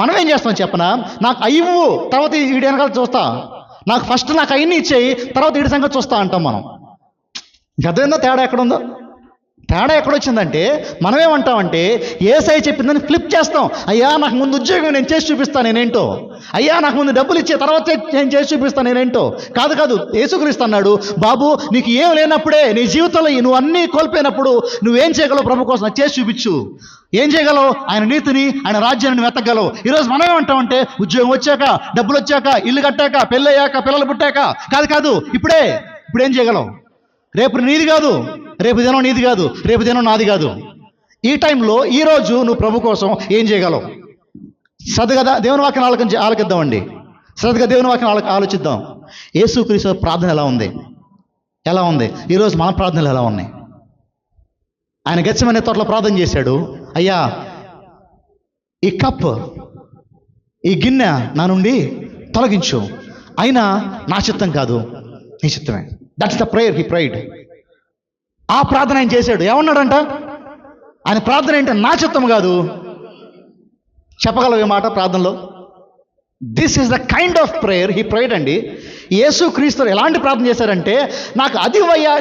మనం ఏం చేస్తాం చెప్పనా? నాకు అయ్యవు, తర్వాత వీడి వెనకాల చూస్తా, నాకు ఫస్ట్ నాకు అయ్యని ఇచ్చేయి, తర్వాత వీడి సంగతి చూస్తా అంటాం మనం. అర్థమైందో తేడా ఎక్కడుందో? తేడా ఎక్కడొచ్చిందంటే మనమేమంటామంటే యేసయ్య చెప్పిందని ఫ్లిప్ చేస్తాం. అయ్యా నాకు ముందు ఉద్యోగం నేను చేసి చూపిస్తాను నేనేంటో, అయ్యా నాకు ముందు డబ్బులు ఇచ్చే తర్వాత నేను చేసి చూపిస్తాను నేనేంటో. కాదు, యేసుక్రీస్తు అన్నాడు, బాబు నీకు ఏం లేనప్పుడే, నీ జీవితంలో నువ్వు అన్నీ కోల్పోయినప్పుడు నువ్వేం చేయగలవు ప్రభు కోసం అది చేసి చూపించు. ఏం చేయగలవు? ఆయన నీతిని, ఆయన రాజ్యాన్ని వెతకగలవు. ఈరోజు మనమేమంటామంటే ఉద్యోగం వచ్చాక, డబ్బులు వచ్చాక, ఇల్లు కట్టాక, పెళ్ళయ్యాక, పిల్లలు పుట్టాక, కాదు ఇప్పుడు ఏం చేయగలవు? రేపు నీది కాదు, రేపు దినం నీది కాదు, రేపు దినం నాది కాదు. ఈ టైంలో ఈరోజు నువ్వు ప్రభు కోసం ఏం చేయగలవు? శ్రద్ధగా దేవుని వాక్యం ఆలకిద్దామండి. శ్రద్ధగా దేవుని వాక్యం ఆలోచిద్దాం. యేసుక్రీస్తు ప్రార్థన ఎలా ఉంది? ఈరోజు మన ప్రార్థనలు ఎలా ఉన్నాయి? ఆయన గెత్సేమనే తోటలో ప్రార్థన చేశాడు, అయ్యా ఈ కప్, ఈ గిన్నె నా నుండి తొలగించు, అయినా నా చిత్తం కాదు నీ చిత్తమే. That's the prayer he pride. ఆ ప్రార్థన ఆయన చేశాడు. ఏమన్నాడంట? ఆయన ప్రార్థన ఏంటి? నా చిత్తం కాదు. చెప్పగలవు ఈ మాట ప్రార్థనలో? This is the kind of prayer he pride అండి. యేసుక్రీస్తు ఎలాంటి ప్రార్థన చేశారంటే, నాకు అది వయ్యా,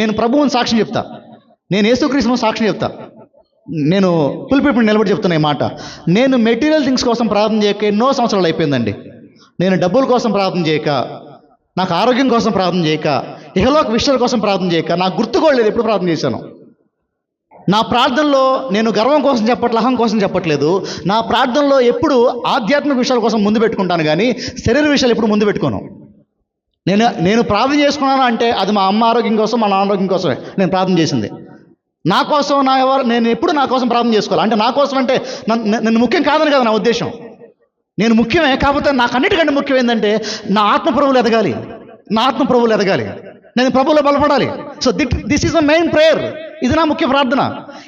నేను ప్రభువుని సాక్ష్యం చెప్తా, నేను యేసుక్రీస్తును సాక్ష్యం చెప్తా, నేను పులిపిప్పుడు నిలబడి చెప్తున్నా ఈ మాట. నేను మెటీరియల్ థింగ్స్ కోసం ప్రార్థన చేయక ఎన్నో సంవత్సరాలు అయిపోయిందండి. నేను డబ్బుల కోసం ప్రార్థన చేయక, నాకు ఆరోగ్యం కోసం ప్రార్థన చేయక, ఇహలోక విషయాల కోసం ప్రార్థన చేయక, నాకు గుర్తుకోలేదు ఎప్పుడు ప్రార్థన చేశాను. నా ప్రార్థనలో నేను గర్వం కోసం అహం కోసం చెప్పట్లేదు. నా ప్రార్థనలో ఎప్పుడు ఆధ్యాత్మిక విషయాల కోసం ముందు పెట్టుకుంటాను, కానీ శరీర విషయాలు ఎప్పుడు ముందు పెట్టుకోను. నేను ప్రార్థన చేసుకున్నాను అంటే అది మా అమ్మ ఆరోగ్యం కోసం, మా నాన్న ఆరోగ్యం కోసమే నేను ప్రార్థన చేసింది. నా కోసం నేను ఎప్పుడు నా కోసం ప్రార్థన చేసుకోవాలి. అంటే నా కోసం అంటే నన్ను ముఖ్యం కాదని కదా నా ఉద్దేశం. నేను ముఖ్యమే, కాకపోతే నాకు అన్నిటికంటే ముఖ్యం ఏంటంటే నా ఆత్మ ప్రభువులు ఎదగాలి, నేను ప్రభువులో బలపడాలి. So this is the main prayer. ఇది నా ముఖ్య ప్రార్థన.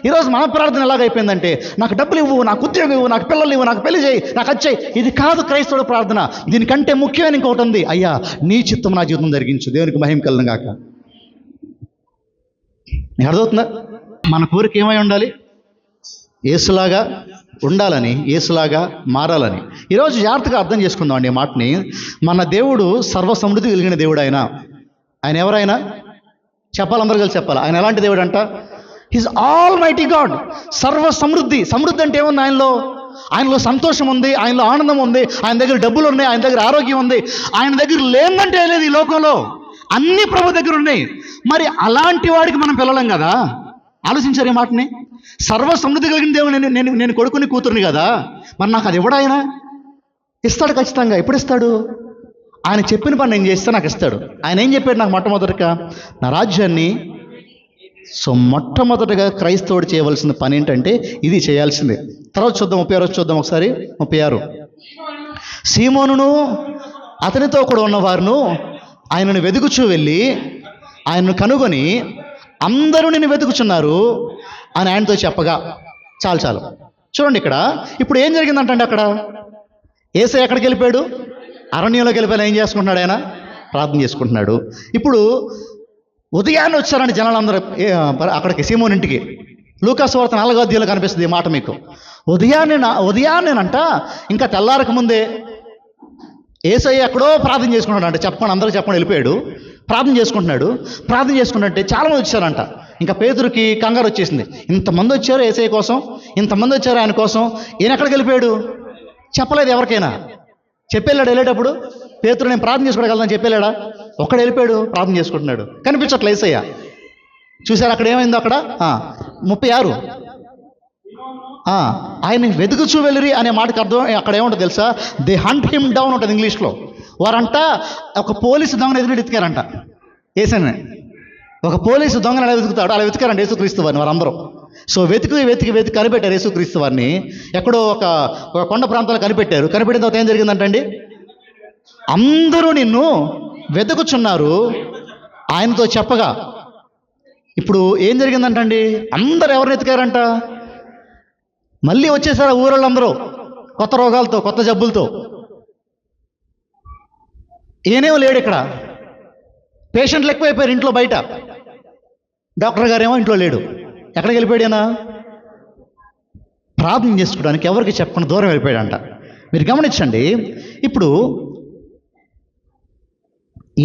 ఈరోజు మన ప్రార్థన ఎలాగైపోయిందంటే, నాకు డబ్బులు ఇవ్వు, నాకు ఉద్యోగం ఇవ్వు, నాకు పిల్లలు ఇవ్వు, నాకు పెళ్లి చేయి, నాకు వచ్చాయి. ఇది కాదు క్రైస్తవుడు ప్రార్థన. దీనికంటే ముఖ్యమైన ఇంకొకటి ఉంది, అయ్యా నీ చిత్తం నా జీవితం జరిగించు, దేవునికి మహిమ కలుగును గాక. అర్థమవుతుందా? మన కోరిక ఏమై ఉండాలి? యేసులాగా ఉండాలని, యేసులాగా మారాలని. ఈరోజు జాగ్రత్తగా అర్థం చేసుకుందాం అండి ఈ మాటని. మన దేవుడు సర్వసమృద్ధి కలిగిన దేవుడు. ఆయన ఎవరైనా చెప్పాలి, అందరూ కలిసి చెప్పాలి. ఆయన ఎలాంటి దేవుడు అంట? He's almighty God. సమృద్ధి అంటే ఏముంది? ఆయనలో సంతోషం ఉంది, ఆయనలో ఆనందం ఉంది, ఆయన దగ్గర డబ్బులు ఉన్నాయి, ఆయన దగ్గర ఆరోగ్యం ఉంది. ఆయన దగ్గర లేదంటే లేదు ఈ లోకంలో, అన్ని ప్రభు దగ్గర ఉన్నాయి. మరి అలాంటి వాడికి మనం పిల్లలం కదా. ఆలోచించారు ఈ మాటని. సమృద్ధి కలిగిన దేవుడు, నేను కొడుకుని కూతురుని కదా, మరి నాకు అది ఇవ్వడు. ఆయన ఇస్తాడు ఖచ్చితంగా. ఎప్పుడు ఇస్తాడు? ఆయన చెప్పిన పని నేను చేస్తే నాకు ఇస్తాడు. ఆయన ఏం చెప్పాడు నాకు? మొట్టమొదటిగా నా రాజ్యాన్ని. సో మొట్టమొదటిగా క్రైస్తవుడు చేయవలసిన పని ఏంటంటే ఇది చేయాల్సిందే. తర్వాత చూద్దాం, 36 చూద్దాం ఒకసారి. 36 సీమోనును అతనితో కూడా ఉన్నవారును ఆయనను వెతుకుచూ వెళ్ళి ఆయనను కనుగొని, అందరూ నిన్ను వెతుకుచున్నారు అని ఆయనతో చెప్పగా. చాలు చూడండి ఇక్కడ. ఇప్పుడు ఏం జరిగిందంటే, అక్కడ యేసయ్య ఎక్కడికి వెళ్ళిపోయాడు? అరణ్యంలోకి వెళ్ళిపోయి ఏం చేసుకుంటున్నాడు? ఆయన ప్రార్థన చేసుకుంటున్నాడు. ఇప్పుడు ఉదయాన్నే వచ్చారండి జనాలందరూ అక్కడికి సీమోని ఇంటికి. లూకా సువార్త 4వ అధ్యాయంలో కనిపిస్తుంది ఈ మాట మీకు. ఉదయాన్నేనంట, ఇంకా తెల్లారక ముందే యేసయ్య ఎక్కడో ప్రార్థన చేసుకుంటున్నాడు అంటే, అందరికీ చెప్పండి, వెళ్ళిపోయాడు. ప్రార్థన చేసుకుంటుంటే చాలామంది వచ్చారంట. ఇంకా పేతురుకి కంగారు వచ్చేసింది. ఇంతమంది వచ్చారు యేసయ్య కోసం, ఇంతమంది వచ్చారు ఆయన కోసం, ఈయన ఎక్కడికి వెళ్ళిపోయాడు? చెప్పలేదు ఎవరికైనా. చెప్పేళ్ళాడు వెళ్ళేటప్పుడు? పేతురు నేను ప్రార్థన చేసుకోగలదని చెప్పేళ్ళాడా? ఒక్కడు వెళ్ళిపోయాడు, ప్రార్థన చేసుకుంటున్నాడు, కనిపించట్లే యేసయ్య. చూసారు అక్కడ ఏమైందో? అక్కడ 36 ఆయన వెతుకుచూ వెళ్ళిరి అనే మాటకు అర్థం అక్కడ ఏముంటుంది తెలుసా? దే హంట్ హిమ్ డౌన్ ఉంటుంది ఇంగ్లీష్లో. వారంట ఒక పోలీసు దొంగను ఎదురెత్తికారంట యేసయ్యని. ఒక పోలీసు దొంగను అలా వెతుకుతాడు, అలా వెతికారంట యేసుక్రీస్తు వారిని వారందరూ. సో వెతికి కనిపెట్టారు యేసుక్రీస్తు వారిని. ఎక్కడో ఒక కొండ ప్రాంతాల్లో కనిపెట్టారు. కనిపెట్టిన తర్వాత ఏం జరిగిందంటండి? అందరూ నిన్ను వెతుకుచున్నారు ఆయనతో చెప్పగా. ఇప్పుడు ఏం జరిగిందంటండి? అందరూ ఎవరిని వెతికారంట? మళ్ళీ వచ్చేసారు ఊరోళ్ళందరూ కొత్త రోగాలతో, కొత్త జబ్బులతో. ఈయనేమో లేడు ఇక్కడ. పేషెంట్లు ఎక్కువైపోయారు ఇంట్లో, బయట. డాక్టర్ గారేమో ఇంట్లో లేడు. ఎక్కడికి వెళ్ళిపోయాడైనా? ప్రార్థన చేసుకోవడానికి ఎవరికి చెప్పకుండా దూరం వెళ్ళిపోయాడంట. మీరు గమనించండి. ఇప్పుడు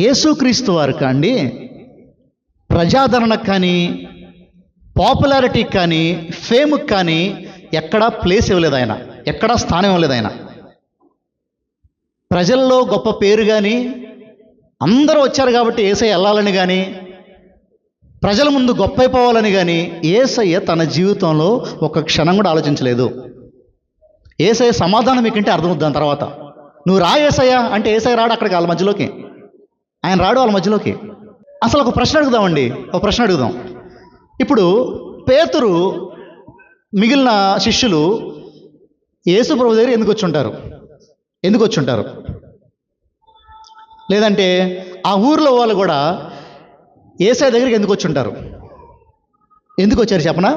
యేసుక్రీస్తు వారు కాండి ప్రజాదరణ కానీ పాపులారిటీకి కానీ ఫేమ్కి కానీ ఎక్కడా ప్లేస్ ఇవ్వలేదు ఆయన, ఎక్కడా స్థానం ఇవ్వలేదు ఆయన. ప్రజల్లో గొప్ప పేరు కానీ, అందరూ వచ్చారు కాబట్టి యేసయ్య వెళ్ళాలని కానీ, ప్రజల ముందు గొప్ప అయిపోవాలని కానీ యేసయ్య తన జీవితంలో ఒక క్షణం కూడా ఆలోచించలేదు. యేసయ్య సమాధానం మీకంటే అర్థమవుద్ది దాని తర్వాత. నువ్వు రా యేసయ్య అంటే యేసయ్య రాడు అక్కడికి, వాళ్ళ మధ్యలోకి ఆయన రాడు, వాళ్ళ మధ్యలోకి. అసలు ఒక ప్రశ్న అడుగుదామండి, ఒక ప్రశ్న అడుగుదాం. ఇప్పుడు పేతురు మిగిలిన శిష్యులు యేసు ప్రభు దగ్గర ఎందుకు వచ్చి ఉంటారు? లేదంటే ఆ ఊర్లో వాళ్ళు కూడా యేసయ్య దగ్గరికి ఎందుకు వచ్చి ఉంటారు? ఎందుకు వచ్చారు చెప్పనా?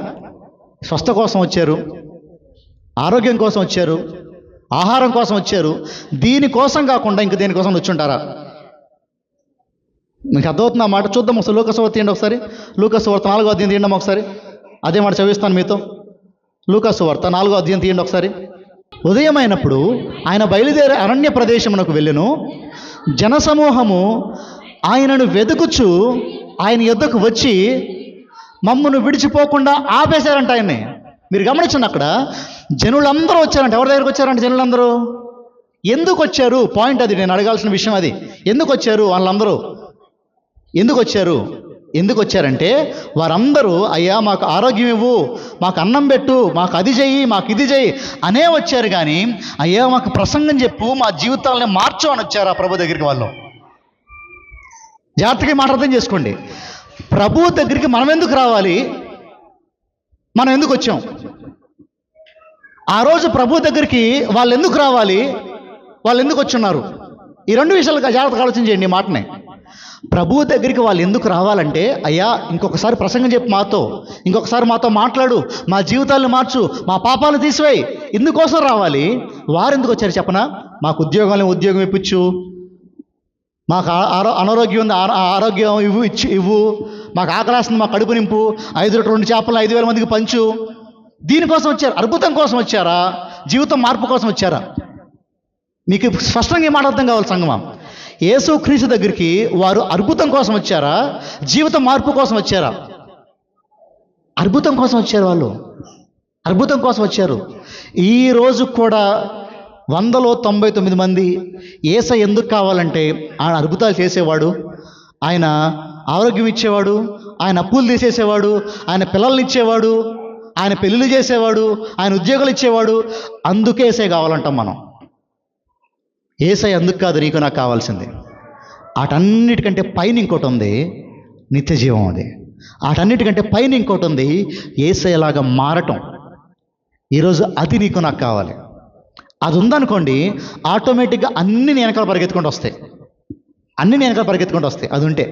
స్వస్థ కోసం వచ్చారు, ఆరోగ్యం కోసం వచ్చారు, ఆహారం కోసం వచ్చారు. దీనికోసం కాకుండా ఇంక దేనికోసం వచ్చి ఉంటారా? మీకు అర్థమవుతుంది ఆ మాట? చూద్దాం ఒకసారి లూకాసు తీయండి, ఒకసారి లూకాసు వార్త 4వ అధ్యాయం తీయండి ఒకసారి. అదే మాట చదివిస్తాను మీతో. లూకాసు వార్త 4వ అధ్యాయం తీయండి ఒకసారి. ఉదయమైనప్పుడు ఆయన బయలుదేరి అరణ్య ప్రదేశమునకు వెళ్ళెను. జనసమూహము ఆయనను వెతుకుచు ఆయన యొద్దకు వచ్చి మమ్మను విడిచిపోకుండా ఆపేశారంట ఆయన్ని. మీరు గమనించండి, అక్కడ జనులందరూ వచ్చారంట. ఎవరి దగ్గరికి వచ్చారంటే జనులందరూ ఎందుకు వచ్చారు? పాయింట్ అది, నేను అడగాల్సిన విషయం అది. ఎందుకు వచ్చారు వాళ్ళందరూ? ఎందుకు వచ్చారంటే వారందరూ అయ్యా మాకు ఆరోగ్యం ఇవ్వు, మాకు అన్నం పెట్టు, మాకు అది చెయ్యి, మాకు ఇది చెయ్యి అనే వచ్చారు. కానీ అయ్యా మాకు ప్రసంగం చెప్పు, మా జీవితాలని మార్చు అని వచ్చారు ఆ ప్రభు దగ్గరికి. వాళ్ళు జాగ్రత్తగా మాట అర్థం చేసుకోండి. ప్రభు దగ్గరికి మనం ఎందుకు రావాలి? మనం ఎందుకు వచ్చాం? ఆ రోజు ప్రభు దగ్గరికి వాళ్ళు ఎందుకు రావాలి? వాళ్ళు ఎందుకు వచ్చున్నారు? ఈ రెండు విషయాలు జాగ్రత్తగా ఆలోచన చేయండి ఈ మాటని. ప్రభు దగ్గరికి వాళ్ళు ఎందుకు రావాలంటే, అయ్యా ఇంకొకసారి ప్రసంగం చెప్పు మాతో, ఇంకొకసారి మాతో మాట్లాడు, మా జీవితాలను మార్చు, మా పాపాలు తీసివేయి. ఇందుకోసం రావాలి. వారు ఎందుకు వచ్చారు చెప్పనా? మాకు ఉద్యోగం ఇప్పించు, మాకు అనారోగ్యం ఉంది, ఆరోగ్యం ఇవ్వు, మాకు ఆకలేస్తుంది, మాకు కడుపు నింపు, 5 రొట్టెలు 2 చేపలు 5,000 మందికి పంచు. దీనికోసం వచ్చారు? అద్భుతం కోసం వచ్చారా? జీవితం మార్పు కోసం వచ్చారా? మీకు స్పష్టంగా ఏం అర్థం కావాలి సంగమా? యేసుక్రీస్తు దగ్గరికి వారు అద్భుతం కోసం వచ్చారా? జీవితం మార్పు కోసం వచ్చారా? అద్భుతం కోసం వచ్చారు. వాళ్ళు అద్భుతం కోసం వచ్చారు. ఈరోజు కూడా 199 మంది యేసయ్య ఎందుకు కావాలంటే ఆయన అద్భుతాలు చేసేవాడు, ఆయన ఆరోగ్యం ఇచ్చేవాడు, ఆయన అప్పులు తీసేసేవాడు, ఆయన పిల్లల్ని ఇచ్చేవాడు, ఆయన పెళ్ళిళ్ళు చేసేవాడు, ఆయన ఉద్యోగాలు ఇచ్చేవాడు. అందుకే యేసయ్య కావాలంటాం మనం. యేసయ్య అందుకు కాదు నీకు నాకు కావాల్సింది. వాటన్నిటికంటే పైన ఇంకోటి ఉంది, నిత్య జీవం. అది వాటన్నిటికంటే పైన ఇంకోటి ఉంది, యేసయ్యలాగా మారటం. ఈరోజు అది నీకు నాకు కావాలి. అది ఉందనుకోండి, ఆటోమేటిక్గా అన్ని నేను వెనకాల పరిగెత్తుకుంటూ వస్తాయి. అది ఉంటే.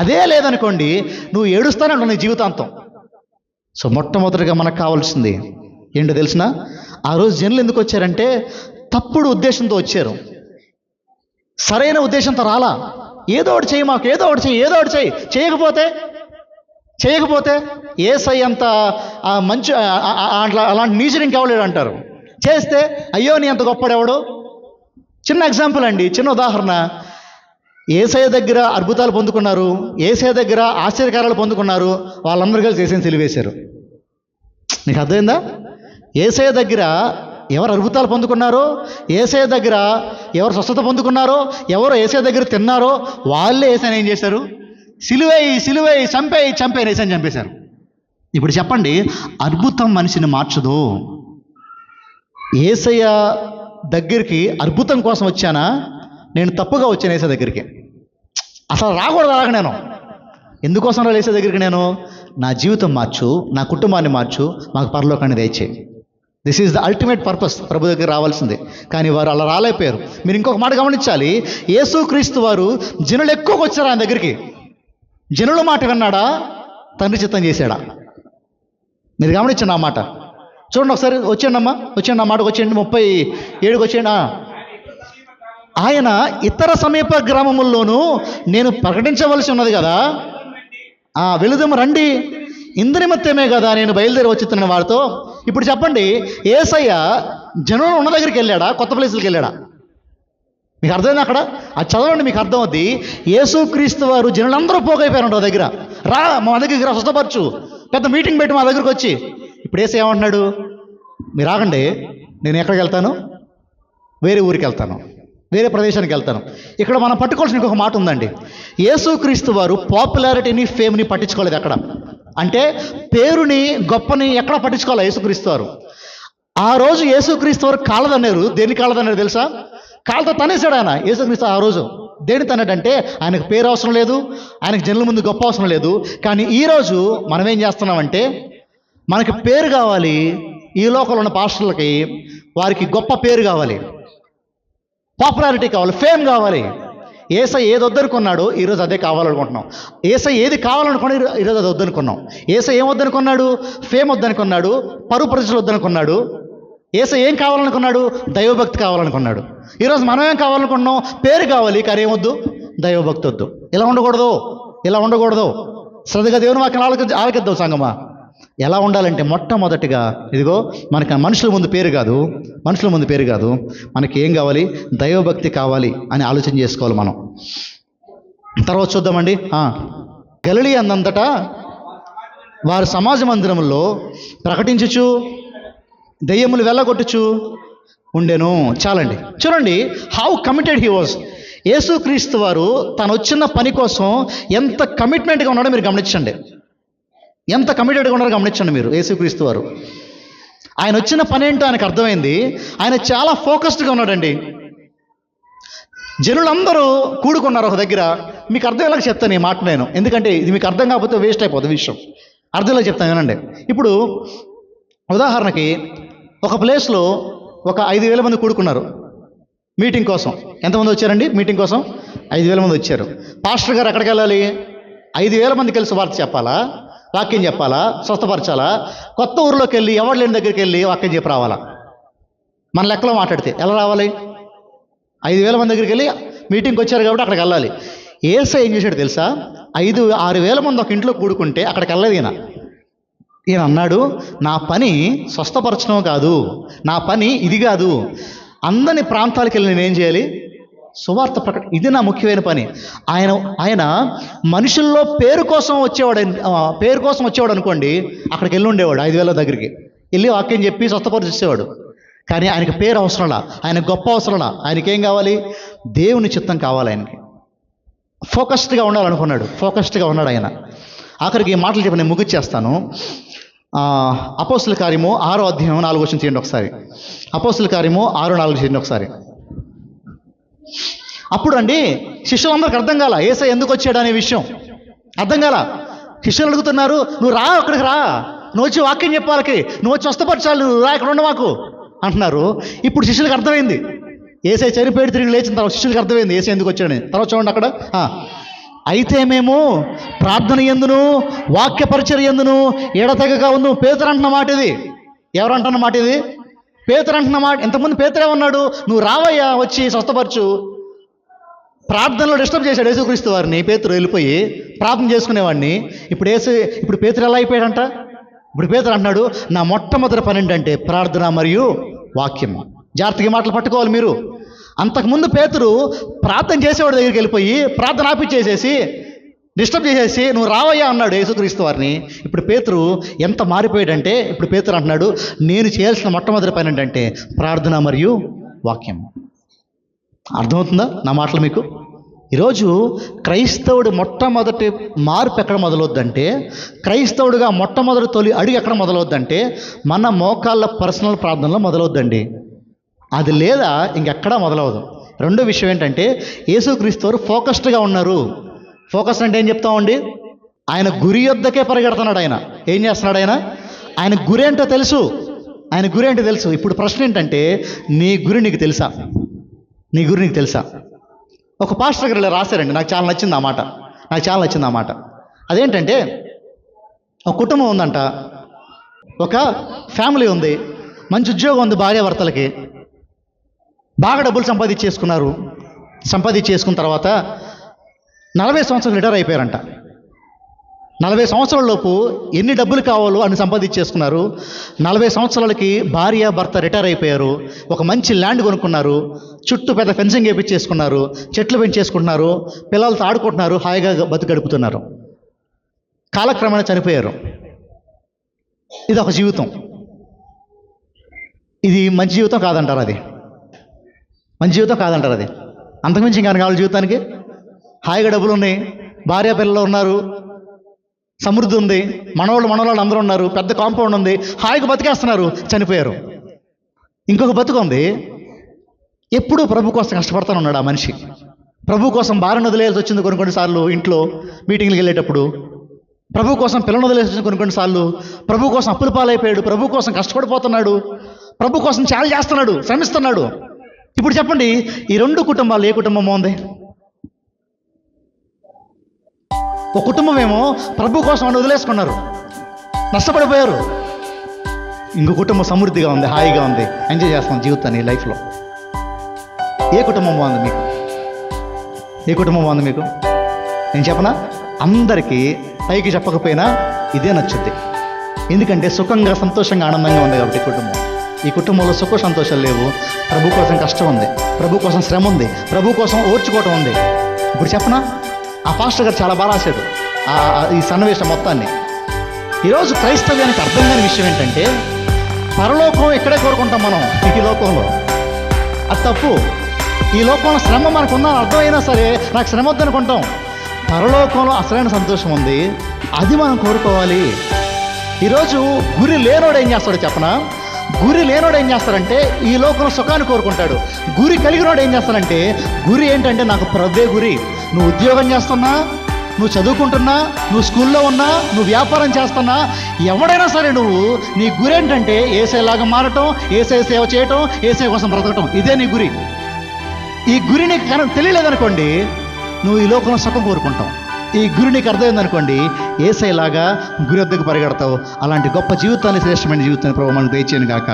అదే లేదనుకోండి, నువ్వు ఏడుస్తానే ఉంటావు నీ జీవితాంతం. సో మొట్టమొదటిగా మనకు కావాల్సింది ఏంటో తెలిసిన? ఆ రోజు జనులు ఎందుకు వచ్చారంటే తప్పుడు ఉద్దేశంతో వచ్చారు, సరైన ఉద్దేశంతో రాలా. ఏదో ఒకటి చేయి, మాకు ఏదో ఒకటి చేయి. చేయకపోతే యేసయ్య అంత మంచి అలాంటి నీచుడు ఇంకెవలేడు అంటారు. చేస్తే అయ్యో నీ అంత గొప్పడెవడు. చిన్న ఎగ్జాంపుల్ అండి, చిన్న ఉదాహరణ. యేసయ్య దగ్గర అద్భుతాలు పొందుకున్నారు, యేసయ్య దగ్గర ఆశ్చర్యకారాలు పొందుకున్నారు, వాళ్ళందరూ కలిసి యేసయ్యని సిలువేశారు. నీకు అర్థమైందా? యేసయ్య దగ్గర ఎవరు అద్భుతాలు పొందుకున్నారో, యేసయ్య దగ్గర ఎవరు స్వస్థత పొందుకున్నారో, ఎవరు యేసయ్య దగ్గర తిన్నారో వాళ్ళే యేసయ్యని ఏం చేశారు? సిలువేయి చంపేయి యేసయ్యని చంపేశారు. ఇప్పుడు చెప్పండి, అద్భుతం మనిషిని మార్చదు. యేసయ్య దగ్గరికి అద్భుతం కోసం వచ్చానా? నేను తప్పుగా వచ్చాను యేసయ్య దగ్గరికి. అసలు రాకూడదు. అలాగ నేను ఎందుకోసం రా యేసయ్య దగ్గరికి? నేను నా జీవితం మార్చు, నా కుటుంబాన్ని మార్చు, మాకు పరలోకాన్ని దయచేయి. This is the ultimate purpose. ప్రభు దగ్గర రావాల్సిందే. కానీ వారు అలా రాలేకపోయారు. మీరు ఇంకొక మాట గమనించాలి, యేసుక్రీస్తు వారు జనులు ఎక్కువగా వచ్చారు ఆయన దగ్గరికి. జనుల మాట విన్నాడా? తండ్రి చిత్తం చేశాడా? మీరు గమనించండి ఆ మాట. చూడండి ఒకసారి. వచ్చేయండి ఆ మాటకు వచ్చేయండి. 37కి వచ్చేయండి. ఆయన ఇతర సమీప గ్రామముల్లోనూ నేను ప్రకటించవలసి ఉన్నది కదా, వెళుదాము రండి, ఇంద్రిమత్యమే కదా నేను బయలుదేరి వచ్చుతున్న వారితో. ఇప్పుడు చెప్పండి, యేసయ్య జనులు ఉన్న దగ్గరికి వెళ్ళాడా, కొత్త ప్లేసులకి వెళ్ళాడా? మీకు అర్థమైంది అక్కడ? అది చదవండి, మీకు అర్థమవుద్ది. యేసుక్రీస్తు వారు జనులందరూ పోగైపోయారు దగ్గర. రా మా దగ్గరికి రా, స్వస్థపరచు, పెద్ద మీటింగ్ పెట్టి మా దగ్గరకు వచ్చి, ఇప్పుడు యేసు ఏమంటున్నాడు? మీరు ఆగండి, నేను ఎక్కడికి వెళ్తాను? వేరే ఊరికి వెళ్తాను, వేరే ప్రదేశానికి వెళ్తాను. ఇక్కడ మనం పట్టుకోవాల్సిన ఇంకొక మాట ఉందండి. యేసుక్రీస్తు వారు పాపులారిటీని, ఫేమ్ని పట్టించుకోలేదు అక్కడ. అంటే పేరుని, గొప్పని ఎక్కడ పట్టించుకోవాలి యేసుక్రీస్తు వారు. ఆ రోజు యేసుక్రీస్తు వారు కాళ్ళదన్నారు. దేని కాళ్ళదన్నారు తెలుసా? కాళ్ళతో తనేసాడు ఆయన యేసుక్రీస్తు ఆ రోజు. దేని తన్నాడంటే ఆయనకు పేరు అవసరం లేదు, ఆయనకు జనుల ముందు గొప్ప అవసరం లేదు. కానీ ఈరోజు మనం ఏం చేస్తున్నామంటే, మనకి పేరు కావాలి. ఈ లోకంలో ఉన్న పాస్టర్లకి వారికి గొప్ప పేరు కావాలి, పాపులారిటీ కావాలి, ఫేమ్ కావాలి. యేసయ్య ఏది వద్దనుకున్నాడో ఈరోజు అదే కావాలనుకుంటున్నాం. యేసయ్య ఏది కావాలనుకున్నా ఈరోజు అది వద్దనుకున్నాం. యేసయ్య ఏం వద్దనుకున్నాడు? ఫేమ్ వద్దనుకున్నాడు, పరువు ప్రతిష్టలు వద్దనుకున్నాడు. యేసయ్య ఏం కావాలనుకున్నాడు? దైవభక్తి కావాలనుకున్నాడు. ఈరోజు మనం ఏం కావాలనుకుంటున్నాం? పేరు కావాలి, కానీ ఏమొద్దు? దైవభక్తి వద్దు. ఇలా ఉండకూడదు, ఇలా ఉండకూడదు. శ్రద్ధగా దేవుని వాక్యం ఆలకిద్దాం సంగమా. ఎలా ఉండాలంటే మొట్టమొదటిగా ఇదిగో మనకి మనుషుల ముందు పేరు కాదు, మనుషుల ముందు పేరు కాదు, మనకి ఏం కావాలి? దైవభక్తి కావాలి అని ఆలోచన చేసుకోవాలి మనం. తర్వాత చూద్దామండి. గలిలయ అందంతటా వారు సమాజ మందిరములో ప్రకటించుచు దెయ్యములు వెళ్ళగొట్టుచు ఉండెను. చాలండి. చూడండి హౌ కమిటెడ్ హీ వాజ్. యేసుక్రీస్తు వారు తను వచ్చిన పని కోసం ఎంత కమిట్మెంట్గా ఉన్నాడో మీరు గమనించండి. ఎంత కమిటెడ్గా ఉన్నారో గమనించండి మీరు. యేసుక్రీస్తు వారు ఆయన వచ్చిన పని ఏంటో ఆయనకు అర్థమైంది. ఆయన చాలా ఫోకస్డ్గా ఉన్నాడండి. జనులందరూ కూడుకున్నారు ఒక దగ్గర. మీకు అర్థమయ్యేలాగా చెప్తాను ఈ మాట నేను, ఎందుకంటే ఇది మీకు అర్థం కాకపోతే వేస్ట్ అయిపోతుంది విషయం. అర్థంలో చెప్తాను వినండి. ఇప్పుడు ఉదాహరణకి ఒక ప్లేస్లో ఒక 5,000 మంది కూడుకున్నారు మీటింగ్ కోసం. ఎంతమంది వచ్చారండి మీటింగ్ కోసం? 5,000 మంది వచ్చారు. పాస్టర్ గారు ఎక్కడికి వెళ్ళాలి? 5,000 మంది కలిసి వార్త చెప్పాలా, వాక్యం చెప్పాలా, స్వస్థపరచాలా? కొత్త ఊరిలోకి వెళ్ళి ఎవరు లేని దగ్గరికి వెళ్ళి వాక్యం చెప్పి రావాలా? మన లెక్కలో మాట్లాడితే ఎలా రావాలి? 5,000 మంది దగ్గరికి వెళ్ళి మీటింగ్కి వచ్చారు కాబట్టి అక్కడికి వెళ్ళాలి. యేసయ్య ఏం చేశాడు తెలుసా? 5,000-6,000 మంది ఒక ఇంట్లో కూడుకుంటే అక్కడికి వెళ్ళలేదు ఈయన అన్నాడు, నా పని స్వస్థపరచడం కాదు, నా పని ఇది కాదు. అందరి ప్రాంతాలకు వెళ్ళి నేనేం చేయాలి? సువార్త ఇది నా ముఖ్యమైన పని. ఆయన మనుషుల్లో పేరు కోసం వచ్చేవాడు అనుకోండి, అక్కడికి వెళ్ళి ఉండేవాడు 5,000 దగ్గరికి వెళ్ళి వాక్యం చెప్పి స్వస్థపరిచేవాడు. కానీ ఆయనకి పేరు అవసరంలా, ఆయన గొప్ప అవసరంలా. ఆయనకేం కావాలి? దేవుని చిత్తం కావాలి. ఆయనకి ఫోకస్డ్గా ఉండాలనుకున్నాడు. ఫోకస్డ్గా ఉన్నాడు ఆయన. ఆఖరికి ఈ మాటలు చెప్పి నేను ముగిచ్చేస్తాను. అపోస్తుల కార్యము 6వ అధ్యాయం 4వ వచనం చేయండి ఒకసారి. అపోస్తుల కార్యము 6:4 చేయండి ఒకసారి. అప్పుడు అండి శిష్యులందరికి అర్థం కాల యేసయ్య ఎందుకు వచ్చాడు అనే విషయం అర్థం కాల. శిష్యులు అడుగుతున్నారు, నువ్వు రా, అక్కడికి రా, నువ్వు వచ్చి వాక్యం చెప్పాలకి, నువ్వు వచ్చి స్వస్థపరచాలి, నువ్వు రా, ఇక్కడ ఉండమాకు అంటున్నారు. ఇప్పుడు శిష్యులకు అర్థమైంది. యేసయ్య చనిపోయి తిరిగి లేచిన తర్వాత శిష్యులకు అర్థమైంది యేసయ్య ఎందుకు వచ్చాడని. తర్వాత చూడండి అక్కడ, అయితే మేము ప్రార్థన యందును వాక్య పరిచర్య యందును ఎడతెగక ఉందు. పేతురు అంటున్న మాట ఇది. ఎవరు అంటున్న మాట ఇది? పేతురు అంటున్న మాట. ఎంతమంది పేతురే ఉన్నాడు, నువ్వు రావయ్యా, వచ్చి స్వస్థపరచు. ప్రార్థనలో డిస్టర్బ్ చేశాడు యేసుక్రీస్తు వారిని. పేతురు వెళ్ళిపోయి ప్రార్థన చేసుకునేవాడిని. ఇప్పుడు పేతురు ఎలా అయిపోయాడంట? ఇప్పుడు పేతురు అంటున్నాడు, నా మొట్టమొదటి పని ఏంటంటే ప్రార్థన మరియు వాక్యం. జాగ్రత్తగా మాటలు పట్టుకోవాలి మీరు. అంతకుముందు పేతురు ప్రార్థన చేసేవాడి దగ్గరికి వెళ్ళిపోయి ప్రార్థన ఆపిచ్చేసేసి డిస్టర్బ్ చేసేసి నువ్వు రావయ్యా అన్నాడు యేసుక్రీస్తు వారిని. ఇప్పుడు పేతురు ఎంత మారిపోయాడంటే, ఇప్పుడు పేతురు అంటున్నాడు, నేను చేయాల్సిన మొట్టమొదటి పని ఏంటంటే ప్రార్థన మరియు వాక్యం. అర్థమవుతుందా నా మాటలు మీకు? ఈరోజు క్రైస్తవుడు మొట్టమొదటి మార్పు ఎక్కడ మొదలవుద్దంటే, క్రైస్తవుడిగా మొట్టమొదటి తొలి అడుగు ఎక్కడ మొదలవుద్దంటే మన మోకాళ్ళ పర్సనల్ ప్రార్థనలో మొదలవుద్దండి. అది లేదా ఇంకెక్కడా మొదలవదు. రెండో విషయం ఏంటంటే యేసుక్రీస్తు వారు ఫోకస్డ్గా ఉన్నారు. ఫోకస్ అంటే ఏం చెప్తామండి? ఆయన గురి యొద్దకే పరిగెడుతున్నాడు. ఆయన ఏం చేస్తున్నాడు? ఆయన గురి ఏంటో తెలుసు. ఆయన గురి ఏంటో తెలుసు. ఇప్పుడు ప్రశ్న ఏంటంటే, నీ గురి నీకు తెలుసా? నీ గురి నీకు తెలుసా? ఒక పాస్టర్ గారు ఇలా రాశారండి, నాకు చాలా నచ్చింది ఆ మాట. అదేంటంటే, ఒక కుటుంబం ఉందంట, ఒక ఫ్యామిలీ ఉంది, మంచి ఉద్యోగం ఉంది భార్యాభర్తలకి, బాగా డబ్బులు సంపాదించేసుకున్న తర్వాత 40 సంవత్సరాలు రిటైర్ అయిపోయారంట. 40 సంవత్సరాల లోపు ఎన్ని డబ్బులు కావాలో అన్ని సంపాదించేసుకున్నారు. 40 సంవత్సరాలకి భార్య భర్త రిటైర్ అయిపోయారు. ఒక మంచి ల్యాండ్ కొనుక్కున్నారు, చుట్టూ పెద్ద ఫెన్సింగ్ వేయించేసుకున్నారు, చెట్లు పెంచేసుకుంటున్నారు, పిల్లలతో ఆడుకుంటున్నారు, హాయిగా బతుకు గడుపుతున్నారు. కాలక్రమేణా చనిపోయారు. ఇది ఒక జీవితం. ఇది మంచి జీవితం కాదంటారు. అది మంచి జీవితం కాదంటారు. అది అంతకుమించి ఇంకా కావాలి జీవితానికి. హాయిగా డబ్బులు ఉన్నాయి, భార్య పిల్లలు ఉన్నారు, సమృద్ధి ఉంది, మనవాళ్ళు అందరూ ఉన్నారు, పెద్ద కాంపౌండ్ ఉంది, హాయిగా బతికేస్తున్నారు, చనిపోయారు. ఇంకొక బతుకు ఉంది, ఎప్పుడూ ప్రభు కోసం కష్టపడుతూనే ఉన్నాడు ఆ మనిషి. ప్రభు కోసం భార్యను వదిలేయాల్సి వచ్చింది కొన్నిసార్లు, ఇంట్లో మీటింగ్లకు వెళ్ళేటప్పుడు ప్రభు కోసం పిల్లలను వదిలేసి వచ్చింది కొన్నిసార్లు, ప్రభు కోసం అప్పుల పాలైపోయాడు, ప్రభు కోసం కష్టపడిపోతున్నాడు, ప్రభు కోసం చాలా చేస్తున్నాడు, శ్రమిస్తున్నాడు. ఇప్పుడు చెప్పండి, ఈ రెండు కుటుంబాలు ఏ కుటుంబం ఉంది? ఒక కుటుంబం ఏమో ప్రభు కోసం అని వదిలేసుకున్నారు, నష్టపడిపోయారు. ఇంకో కుటుంబం సమృద్ధిగా ఉంది, హాయిగా ఉంది, ఎంజాయ్ చేస్తాం జీవితాన్ని, లైఫ్లో. ఏ కుటుంబం బాగుంది మీకు? ఏ కుటుంబం బాగుంది మీకు? నేను చెప్పనా, అందరికీ పైకి చెప్పకపోయినా ఇదే నచ్చుద్ది. ఎందుకంటే సుఖంగా, సంతోషంగా, ఆనందంగా ఉంది కాబట్టి కుటుంబం. ఈ కుటుంబంలో సుఖ సంతోషాలు లేవు. ప్రభు కోసం కష్టం ఉంది, ప్రభు కోసం శ్రమ ఉంది, ప్రభు కోసం ఓర్చుకోవటం ఉంది. ఇప్పుడు చెప్పనా, ఆ పాస్టర్ గారు చాలా బాగా రాశాడు ఈ సన్నివేశం మొత్తాన్ని. ఈరోజు క్రైస్తవ్యానికి అర్థం కాని విషయం ఏంటంటే, పరలోకం ఇక్కడే కోరుకుంటాం మనం, ఈ లోకంలో. అది తప్పు. ఈ లోకంలో శ్రమ మనకున్న అర్థమైనా సరే నాకు శ్రమ వద్దనుకుంటాం. పరలోకంలో అసలైన సంతోషం ఉంది, అది మనం కోరుకోవాలి. ఈరోజు గురి లేనోడు ఏం చేస్తాడో చెప్పనా, గురి లేనోడు ఏం చేస్తారంటే ఈ లోకంలో సుఖాన్ని కోరుకుంటాడు. గురి కలిగినోడు ఏం చేస్తానంటే, గురి ఏంటంటే నాకు ప్రభువే గురి. నువ్వు ఉద్యోగం చేస్తున్నా, నువ్వు చదువుకుంటున్నా, నువ్వు స్కూల్లో ఉన్నా, నువ్వు వ్యాపారం చేస్తున్నా, ఎవడైనా సరే నువ్వు, నీ గురి ఏంటంటే ఏసైలాగా మారటం, ఏసై సేవ చేయటం, ఏసై కోసం బ్రతకటం. ఇదే నీ గురి. ఈ గురి నీకు కనుక తెలియలేదనుకోండి, నువ్వు ఈ లోకంలో సుఖం కోరుకుంటావు. ఈ గురి నీకు అర్థమైందనుకోండి, ఏసైలాగా గురి వద్దకు పరిగెడతావు. అలాంటి గొప్ప జీవితాన్ని, శ్రేష్టమైన జీవితాన్ని ప్రభు మనకు దయచేయను గాక.